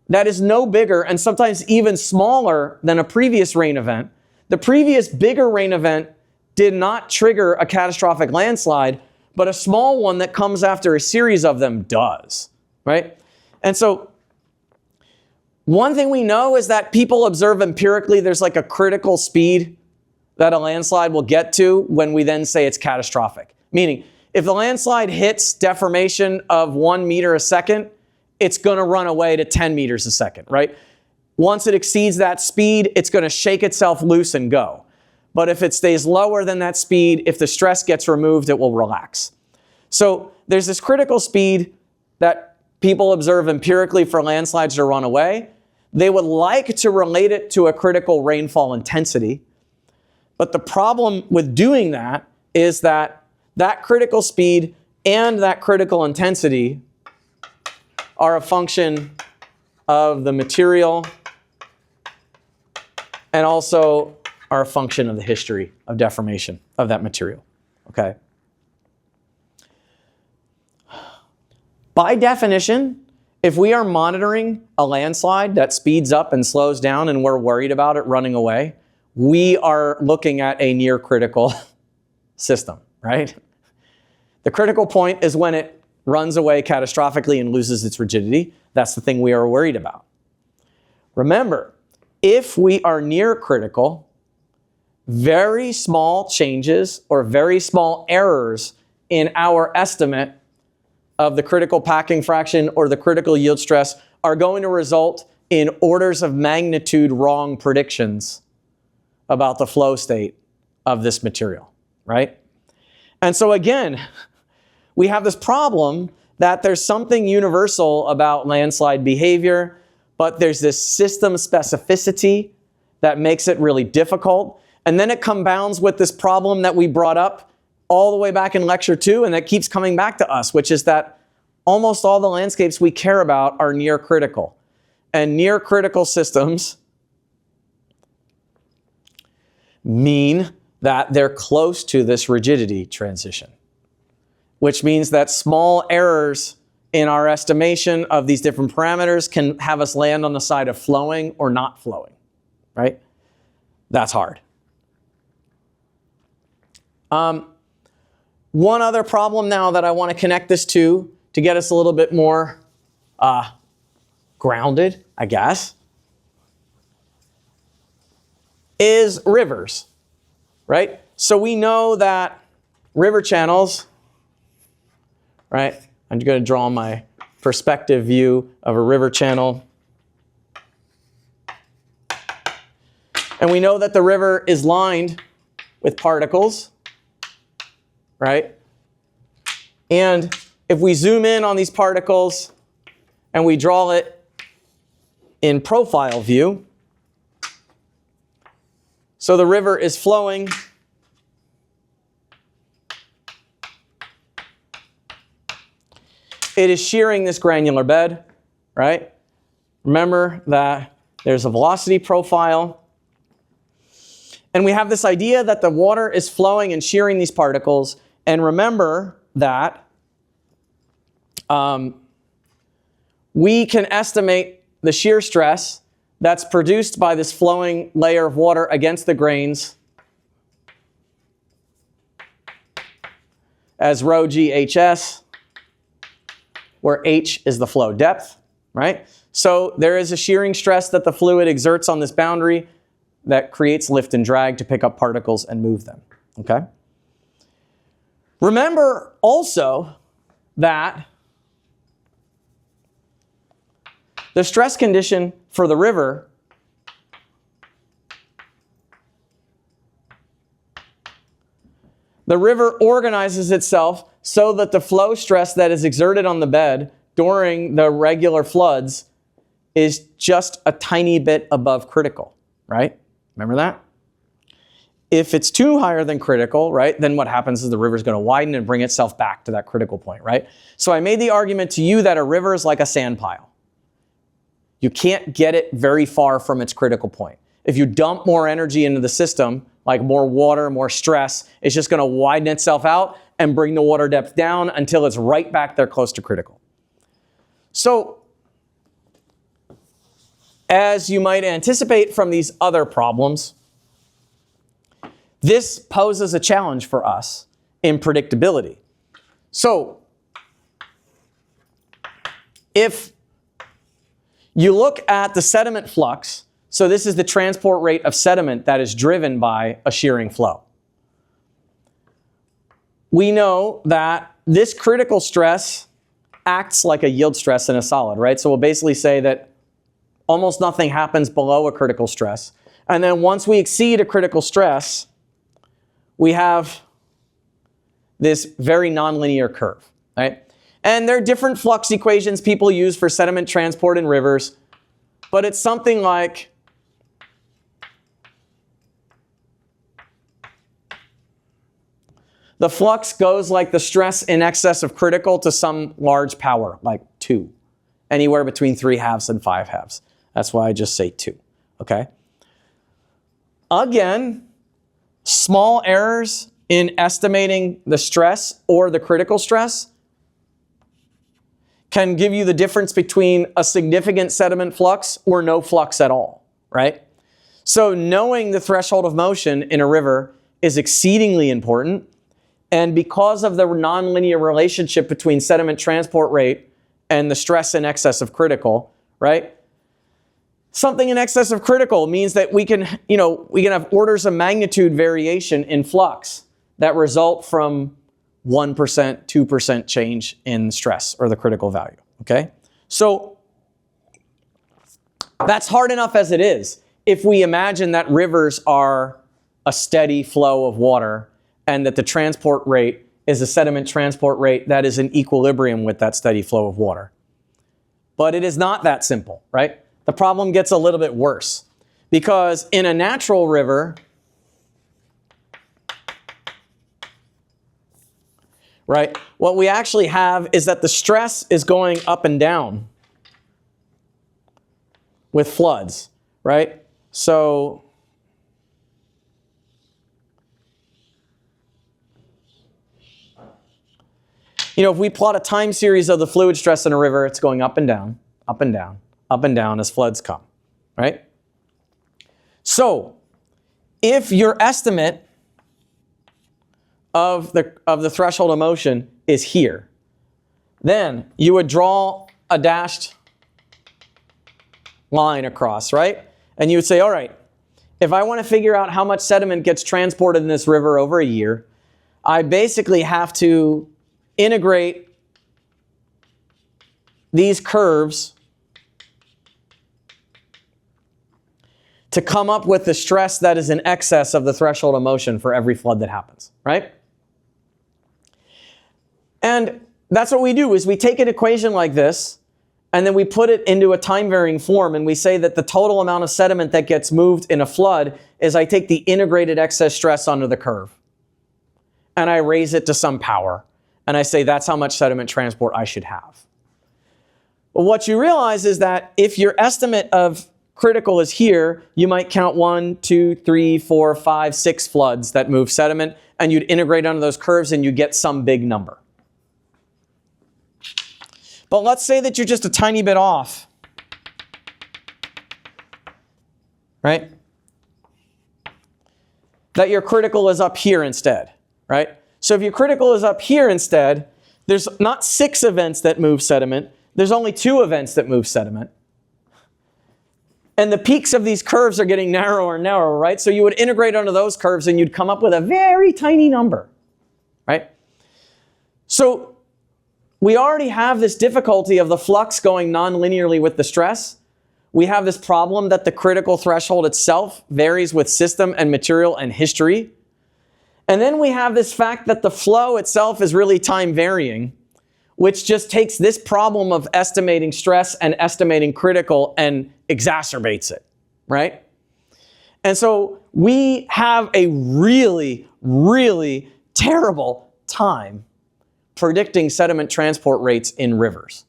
that is no bigger and sometimes even smaller than a previous rain event. The previous bigger rain event did not trigger a catastrophic landslide, but a small one that comes after a series of them does, right? And so one thing we know is that people observe empirically there's like a critical speed that a landslide will get to when we then say it's catastrophic. Meaning, if the landslide hits deformation of 1 meter a second, it's going to run away to 10 meters a second, right? Once it exceeds that speed, it's going to shake itself loose and go. But if it stays lower than that speed, if the stress gets removed, it will relax. So there's this critical speed that people observe empirically for landslides to run away. They would like to relate it to a critical rainfall intensity. But the problem with doing that is that that critical speed and that critical intensity are a function of the material and also are a function of the history of deformation of that material, okay? By definition, if we are monitoring a landslide that speeds up and slows down and we're worried about it running away, we are looking at a near critical system, right? The critical point is when it runs away catastrophically and loses its rigidity. That's the thing we are worried about. Remember, if we are near critical, very small changes or very small errors in our estimate of the critical packing fraction or the critical yield stress are going to result in orders of magnitude wrong predictions about the flow state of this material, right? And so again, we have this problem that there's something universal about landslide behavior, but there's this system specificity that makes it really difficult. And then it compounds with this problem that we brought up all the way back in lecture 2, and that keeps coming back to us, which is that almost all the landscapes we care about are near critical. And near critical systems mean that they're close to this rigidity transition, which means that small errors in our estimation of these different parameters can have us land on the side of flowing or not flowing, right? That's hard. One other problem now that I want to connect this to get us a little bit more grounded, I guess, is rivers, right? So we know that river channels, right? I'm going to draw my perspective view of a river channel. And we know that the river is lined with particles, right? And if we zoom in on these particles and we draw it in profile view, so the river is flowing it is shearing this granular bed, right? Remember that there's a velocity profile. And we have this idea that the water is flowing and shearing these particles. And remember that we can estimate the shear stress that's produced by this flowing layer of water against the grains as rho GHS, where H is the flow depth, right? So there is a shearing stress that the fluid exerts on this boundary that creates lift and drag to pick up particles and move them, okay? Remember also that the stress condition for the river the river organizes itself so that the flow stress that is exerted on the bed during the regular floods is just a tiny bit above critical, right? Remember that? If it's too higher than critical, right, then what happens is the river is going to widen and bring itself back to that critical point, right? So I made the argument to you that a river is like a sand pile. You can't get it very far from its critical point. If you dump more energy into the system, like more water, more stress, it's just going to widen itself out and bring the water depth down until it's right back there close to critical. So, as you might anticipate from these other problems, this poses a challenge for us in predictability. So, if you look at the sediment flux, so this is the transport rate of sediment that is driven by a shearing flow. We know that this critical stress acts like a yield stress in a solid, right? So we'll basically say that almost nothing happens below a critical stress. And then once we exceed a critical stress, we have this very nonlinear curve, right? And there are different flux equations people use for sediment transport in rivers, but it's something like the flux goes like the stress in excess of critical to some large power, like 2, anywhere between 3/2 and 5/2. That's why I just say 2, okay? Again, small errors in estimating the stress or the critical stress can give you the difference between a significant sediment flux or no flux at all, right? So knowing the threshold of motion in a river is exceedingly important. And because of the nonlinear relationship between sediment transport rate and the stress in excess of critical, right? Something in excess of critical means that we can have orders of magnitude variation in flux that result from 1%, 2% change in stress or the critical value, okay? So that's hard enough as it is if we imagine that rivers are a steady flow of water and that the transport rate is a sediment transport rate that is in equilibrium with that steady flow of water. But it is not that simple, right? The problem gets a little bit worse because in a natural river, right, what we actually have is that the stress is going up and down with floods, right? So if we plot a time series of the fluid stress in a river, it's going up and down, up and down, up and down as floods come, right? So, if your estimate of the threshold of motion is here, then you would draw a dashed line across, right? And you would say, all right, if I want to figure out how much sediment gets transported in this river over a year, I basically have to integrate these curves to come up with the stress that is in excess of the threshold of motion for every flood that happens, right? And that's what we do, is we take an equation like this, and then we put it into a time-varying form, and we say that the total amount of sediment that gets moved in a flood is I take the integrated excess stress onto the curve, and I raise it to some power. And I say that's how much sediment transport I should have. But what you realize is that if your estimate of critical is here, you might count 1, 2, 3, 4, 5, 6 floods that move sediment, and you'd integrate onto those curves and you get some big number. But let's say that you're just a tiny bit off, right? That your critical is up here instead, right? So if your critical is up here instead, there's not 6 events that move sediment, there's only 2 events that move sediment. And the peaks of these curves are getting narrower and narrower, right? So you would integrate onto those curves and you'd come up with a very tiny number, right? So we already have this difficulty of the flux going non-linearly with the stress. We have this problem that the critical threshold itself varies with system and material and history. And then we have this fact that the flow itself is really time varying, which just takes this problem of estimating stress and estimating critical and exacerbates it, right? And so we have a really, really terrible time predicting sediment transport rates in rivers.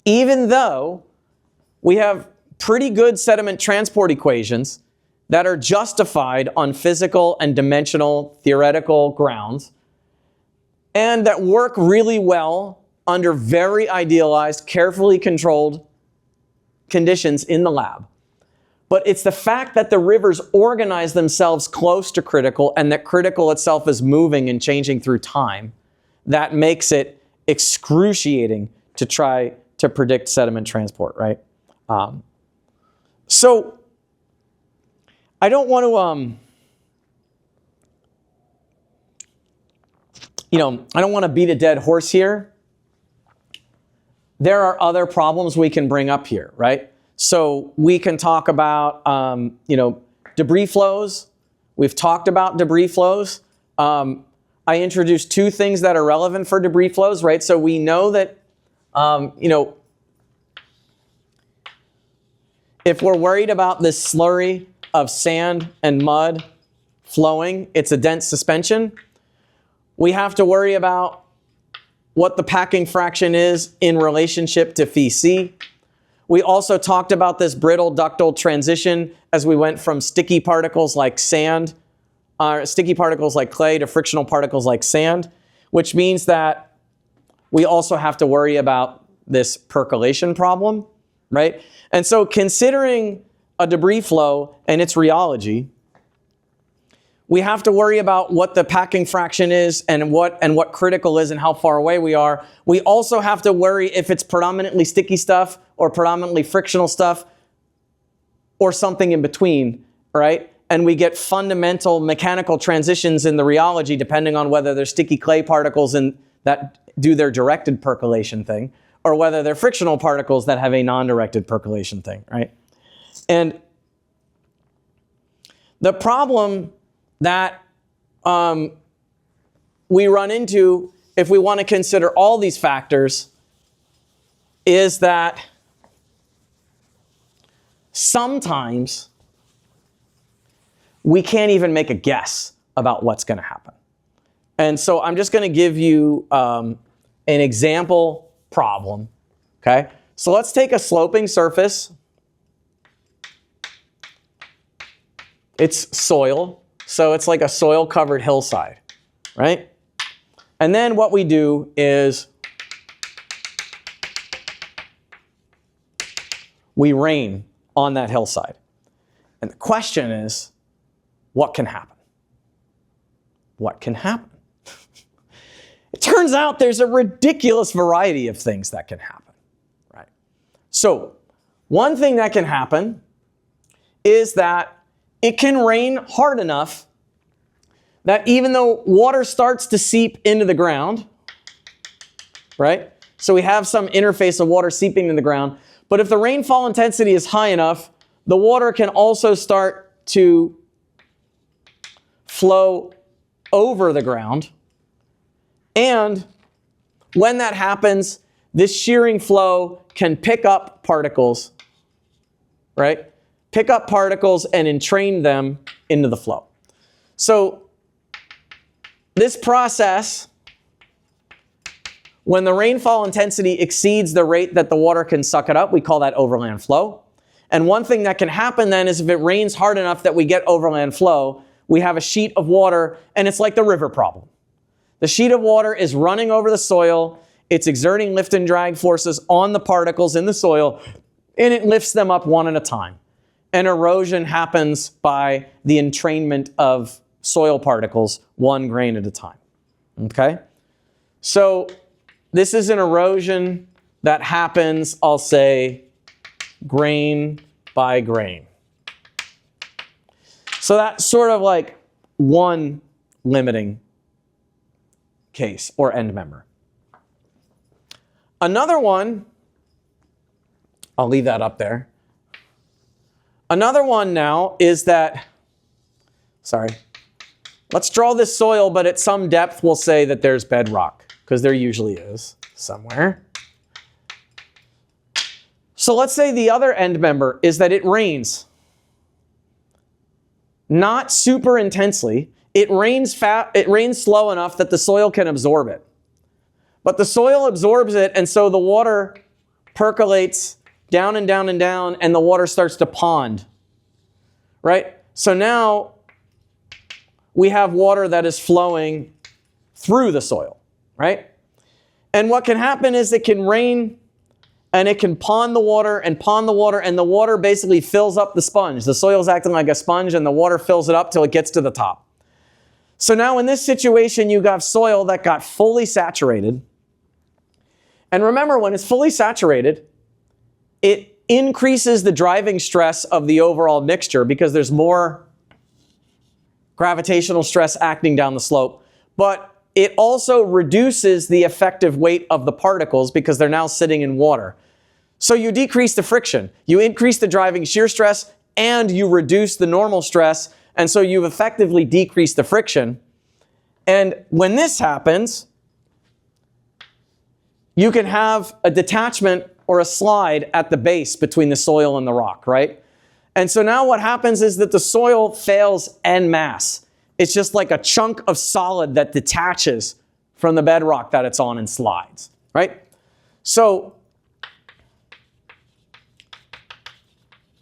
Even though we have pretty good sediment transport equations that are justified on physical and dimensional theoretical grounds, and that work really well under very idealized, carefully controlled conditions in the lab. But it's the fact that the rivers organize themselves close to critical and that critical itself is moving and changing through time that makes it excruciating to try to predict sediment transport, right? So I don't want to, I don't want to beat a dead horse here. There are other problems we can bring up here, right? So we can talk about, debris flows. We've talked about debris flows. I introduced two things that are relevant for debris flows, right? So we know that, if we're worried about this slurry of sand and mud flowing, it's a dense suspension. We have to worry about what the packing fraction is in relationship to phi c. We also talked about this brittle ductile transition as we went from sticky particles like sand, sticky particles like clay to frictional particles like sand, which means that we also have to worry about this percolation problem, right? And so considering a debris flow and its rheology, we have to worry about what the packing fraction is and what critical is and how far away we are. We also have to worry if it's predominantly sticky stuff or predominantly frictional stuff or something in between, right? And we get fundamental mechanical transitions in the rheology depending on whether they're sticky clay particles that do their directed percolation thing or whether they're frictional particles that have a non-directed percolation thing, right? And the problem that we run into if we want to consider all these factors is that sometimes we can't even make a guess about what's going to happen. And so I'm just going to give you an example problem, okay? So let's take a sloping surface. It's soil, so it's like a soil-covered hillside, right? And then what we do is we rain on that hillside. And the question is, what can happen? What can happen? It turns out there's a ridiculous variety of things that can happen, right? So one thing that can happen is that it can rain hard enough that even though water starts to seep into the ground, right? So we have some interface of water seeping in the ground, but if the rainfall intensity is high enough, the water can also start to flow over the ground. And when that happens, this shearing flow can pick up particles, right? Pick up particles and entrain them into the flow. So this process, when the rainfall intensity exceeds the rate that the water can suck it up, we call that overland flow. And one thing that can happen then is if it rains hard enough that we get overland flow, we have a sheet of water, and it's like the river problem. The sheet of water is running over the soil, it's exerting lift and drag forces on the particles in the soil, and it lifts them up one at a time. And erosion happens by the entrainment of soil particles, one grain at a time, okay? So this is an erosion that happens, I'll say, grain by grain. So that's sort of like one limiting case or end member. Another one, I'll leave that up there. Another one now is that, Let's draw this soil, but at some depth we'll say that there's bedrock, because there usually is somewhere. So let's say the other end member is that it rains. Not super intensely. It rains slow enough that the soil can absorb it. But the soil absorbs it, and so the water percolates down and down and down, and the water starts to pond. Right? So now we have water that is flowing through the soil. Right? And what can happen is it can rain, and it can pond the water, and the water basically fills up the sponge. The soil's acting like a sponge, and the water fills it up till it gets to the top. So now in this situation, you got soil that got fully saturated. And remember, when it's fully saturated, it increases the driving stress of the overall mixture because there's more gravitational stress acting down the slope. But it also reduces the effective weight of the particles because they're now sitting in water. So you decrease the friction, you increase the driving shear stress, and you reduce the normal stress, and so you've effectively decreased the friction. And when this happens, you can have a detachment or a slide at the base between the soil and the rock, right? And so now what happens is that the soil fails en masse. It's just like a chunk of solid that detaches from the bedrock that it's on and slides, right? So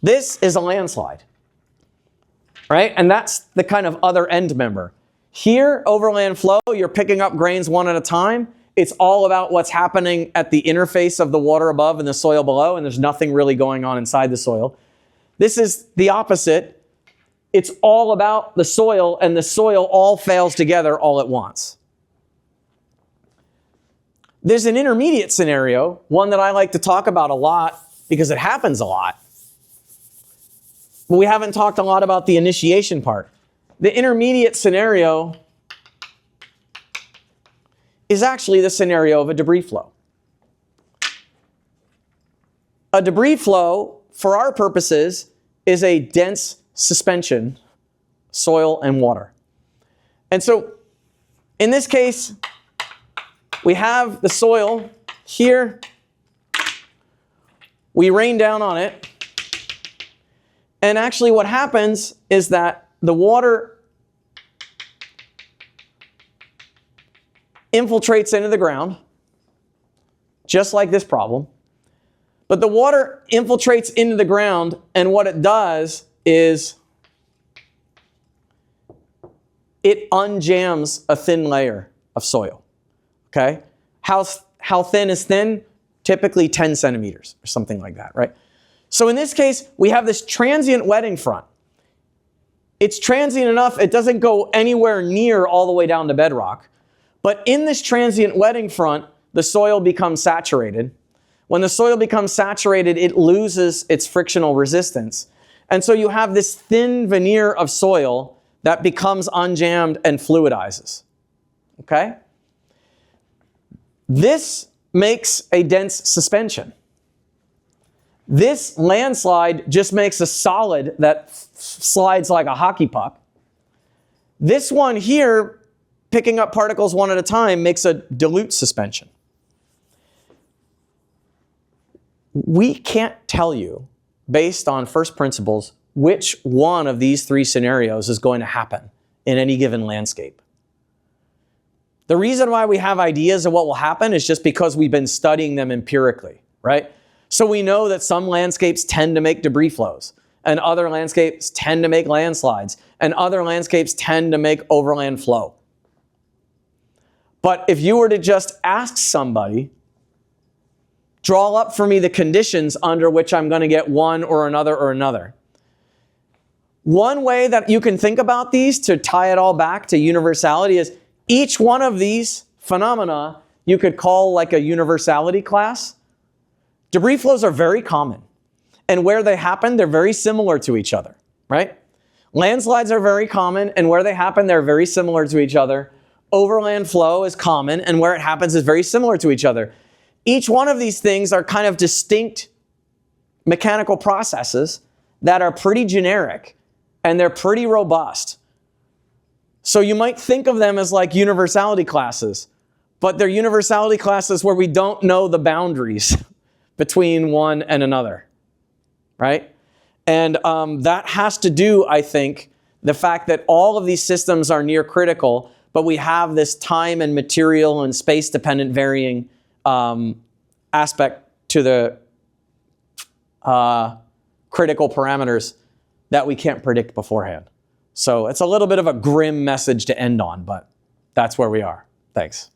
this is a landslide, right? And that's the kind of other end member. Here, overland flow, you're picking up grains one at a time. It's all about what's happening at the interface of the water above and the soil below, and there's nothing really going on inside the soil. This is the opposite. It's all about the soil, and the soil all fails together all at once. There's an intermediate scenario, one that I like to talk about a lot because it happens a lot. But we haven't talked a lot about the initiation part. The intermediate scenario is actually the scenario of a debris flow. A debris flow, for our purposes, is a dense suspension, soil and water. And so, in this case, we have the soil here. We rain down on it. And actually what happens is that the water infiltrates into the ground, just like this problem. But the water infiltrates into the ground, and what it does is it unjams a thin layer of soil. Okay? How thin is thin? Typically 10 centimeters or something like that, right? So in this case, we have this transient wetting front. It's transient enough, it doesn't go anywhere near all the way down to bedrock. But in this transient wetting front, the soil becomes saturated. When the soil becomes saturated, it loses its frictional resistance. And so you have this thin veneer of soil that becomes unjammed and fluidizes. Okay? This makes a dense suspension. This landslide just makes a solid that slides like a hockey puck. This one here, picking up particles one at a time, makes a dilute suspension. We can't tell you, based on first principles, which one of these three scenarios is going to happen in any given landscape. The reason why we have ideas of what will happen is just because we've been studying them empirically, right? So we know that some landscapes tend to make debris flows, and other landscapes tend to make landslides, and other landscapes tend to make overland flow. But if you were to just ask somebody, draw up for me the conditions under which I'm going to get one or another. One way that you can think about these to tie it all back to universality is each one of these phenomena you could call like a universality class. Debris flows are very common. And where they happen, they're very similar to each other, right? Landslides are very common, and where they happen, they're very similar to each other. Overland flow is common, and where it happens is very similar to each other. Each one of these things are kind of distinct mechanical processes that are pretty generic, and they're pretty robust. So you might think of them as like universality classes, but they're universality classes where we don't know the boundaries between one and another, right? And that has to do, I think, the fact that all of these systems are near critical, but we have this time and material and space-dependent varying aspect to the critical parameters that we can't predict beforehand. So it's a little bit of a grim message to end on, but that's where we are. Thanks.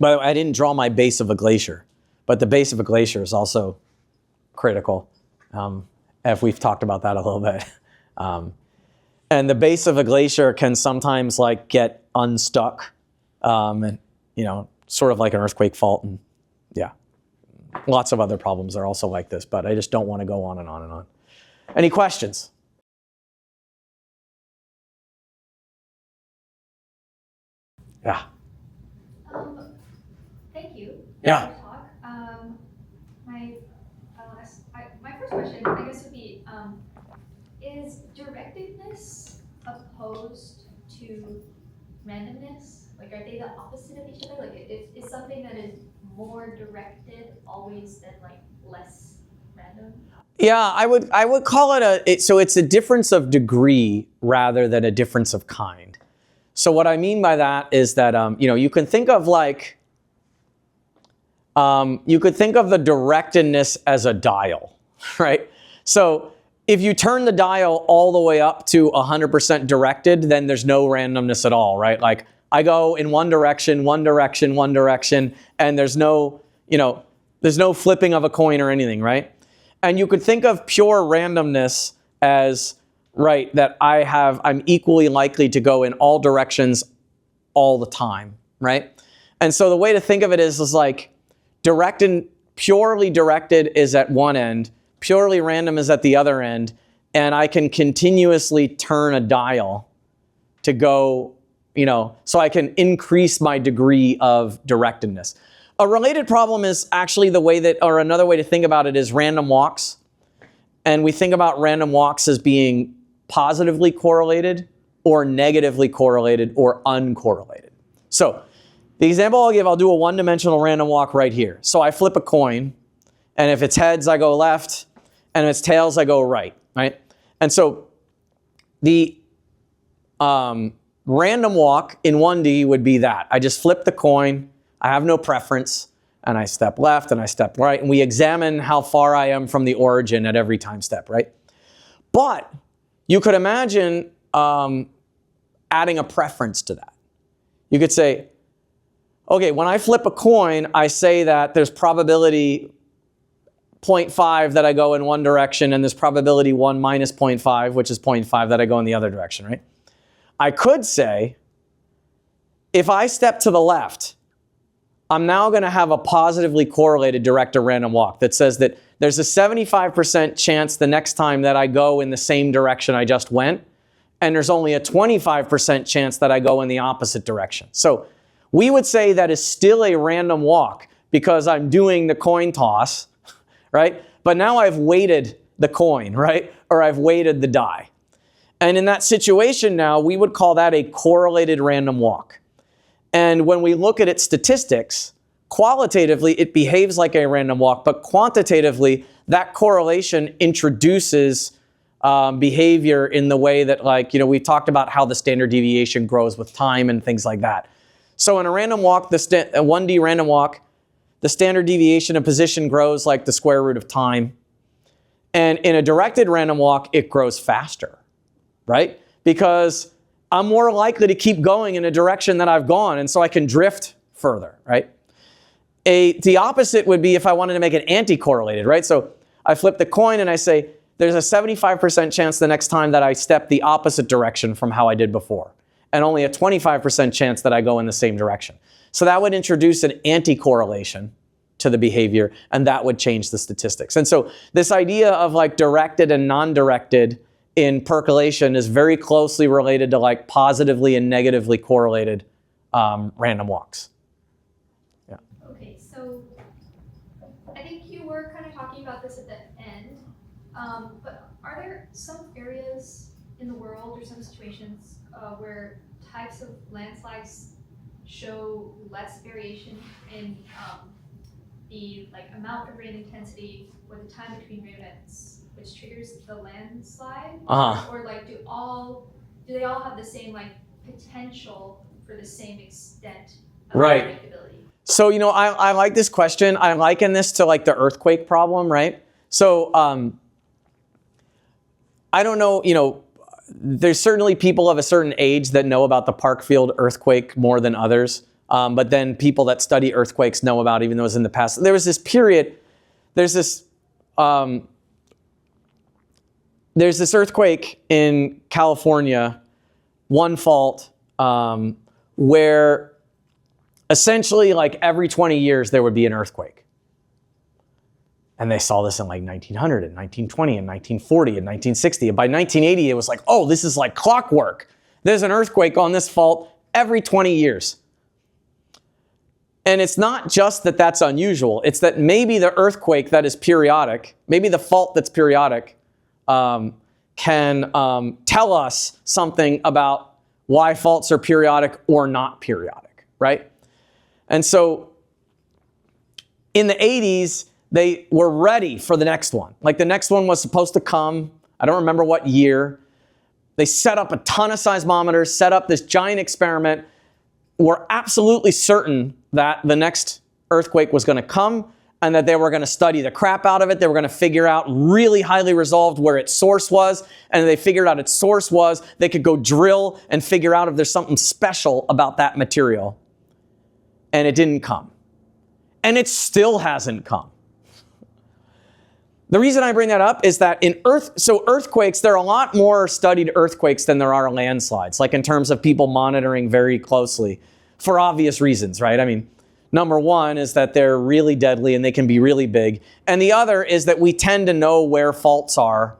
By the way, I didn't draw my base of a glacier, but the base of a glacier is also critical, if we've talked about that a little bit. And the base of a glacier can sometimes like get unstuck, and sort of like an earthquake fault, and yeah, lots of other problems are also like this, but I just don't want to go on and on and on. Any questions? Yeah. Thank you. Yeah. For the talk. My first question, I guess, would be: is directedness opposed to randomness? Like, are they the opposite of each other? Like, is something that is more directed always than like less random? Yeah, I would call it so it's a difference of degree rather than a difference of kind. So what I mean by that is that you can think of like you could think of the directedness as a dial, right? So if you turn the dial all the way up to 100% directed, then there's no randomness at all, right? Like I go in one direction, and there's no flipping of a coin or anything, right? And you could think of pure randomness as, right, that I'm equally likely to go in all directions all the time, right? And so the way to think of it is like purely directed is at one end, purely random is at the other end, and I can continuously turn a dial to go, so I can increase my degree of directedness. A related problem is actually another way to think about it is random walks. And we think about random walks as being positively correlated or negatively correlated or uncorrelated. So the example I'll do a one-dimensional random walk right here. So I flip a coin, and if it's heads, I go left, and if it's tails, I go right? And so the random walk in 1D would be that. I just flip the coin, I have no preference, and I step left and I step right, and we examine how far I am from the origin at every time step, right? But you could imagine adding a preference to that. You could say, okay, when I flip a coin, I say that there's probability 0.5 that I go in one direction, and there's probability 1 minus 0.5, which is 0.5 that I go in the other direction, right? I could say, if I step to the left, I'm now going to have a positively correlated direct or random walk that says that there's a 75% chance the next time that I go in the same direction I just went, and there's only a 25% chance that I go in the opposite direction. So we would say that is still a random walk because I'm doing the coin toss, right? But now I've weighted the coin, right? Or I've weighted the die. And in that situation now, we would call that a correlated random walk. And when we look at its statistics, qualitatively, it behaves like a random walk, but quantitatively, that correlation introduces behavior in the way that, we talked about how the standard deviation grows with time and things like that. So in a random walk, a 1D random walk, the standard deviation of position grows like the square root of time. And in a directed random walk, it grows faster, right? Because I'm more likely to keep going in a direction that I've gone, and so I can drift further, right? The opposite would be if I wanted to make it anti-correlated, right? So I flip the coin and I say, there's a 75% chance the next time that I step the opposite direction from how I did before, and only a 25% chance that I go in the same direction. So that would introduce an anti-correlation to the behavior, and that would change the statistics. And so this idea of directed and non-directed in percolation is very closely related to positively and negatively correlated random walks. Yeah. Okay, so I think you were kind of talking about this at the end, But are there some areas in the world or some situations where types of landslides show less variation in the amount of rain intensity or the time between rain events, which triggers the landslide? Or do they all have the same potential for the same extent of predictability? So, I like this question. I liken this to the earthquake problem, right? So, I don't know, there's certainly people of a certain age that know about the Parkfield earthquake more than others. But then people that study earthquakes know about even those in the past. There was this period, there's this earthquake in California, one fault, where essentially every 20 years there would be an earthquake. And they saw this in 1900 and 1920 and 1940 and 1960. And by 1980, it was oh, this is like clockwork. There's an earthquake on this fault every 20 years. And it's not just that that's unusual. It's that maybe the earthquake that is periodic, maybe the fault that's periodic, can tell us something about why faults are periodic or not periodic, right? And so in the 80s, they were ready for the next one. The next one was supposed to come. I don't remember what year. They set up a ton of seismometers, set up this giant experiment. Were absolutely certain that the next earthquake was going to come and that they were going to study the crap out of it. They were going to figure out really highly resolved where its source was. And they figured out its source was, they could go drill and figure out if there's something special about that material. And it didn't come. And it still hasn't come. The reason I bring that up is that earthquakes, there are a lot more studied earthquakes than there are landslides, in terms of people monitoring very closely for obvious reasons, right? I mean, number one is that they're really deadly and they can be really big. And the other is that we tend to know where faults are,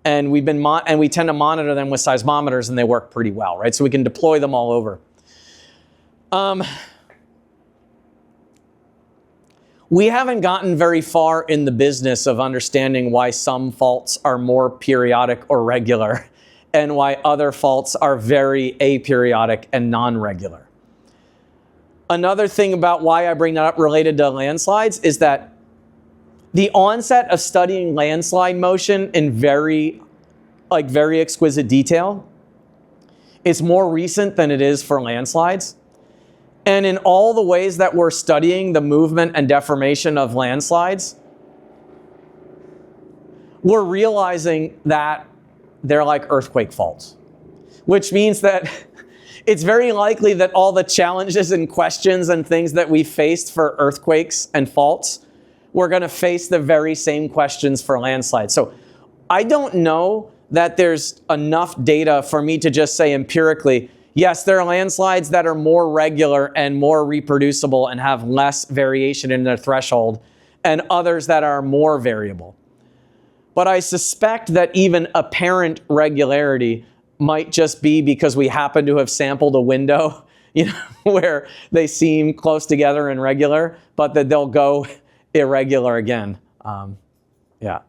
and we tend to monitor them with seismometers, and they work pretty well, right? So we can deploy them all over. We haven't gotten very far in the business of understanding why some faults are more periodic or regular and why other faults are very aperiodic and non-regular. Another thing about why I bring that up related to landslides is that the onset of studying landslide motion in very exquisite detail is more recent than it is for landslides. And in all the ways that we're studying the movement and deformation of landslides, we're realizing that they're like earthquake faults, which means that it's very likely that all the challenges and questions and things that we faced for earthquakes and faults, we're going to face the very same questions for landslides. So I don't know that there's enough data for me to just say empirically, yes, there are landslides that are more regular and more reproducible and have less variation in their threshold, and others that are more variable. But I suspect that even apparent regularity might just be because we happen to have sampled a window, where they seem close together and regular, but that they'll go irregular again. Yeah.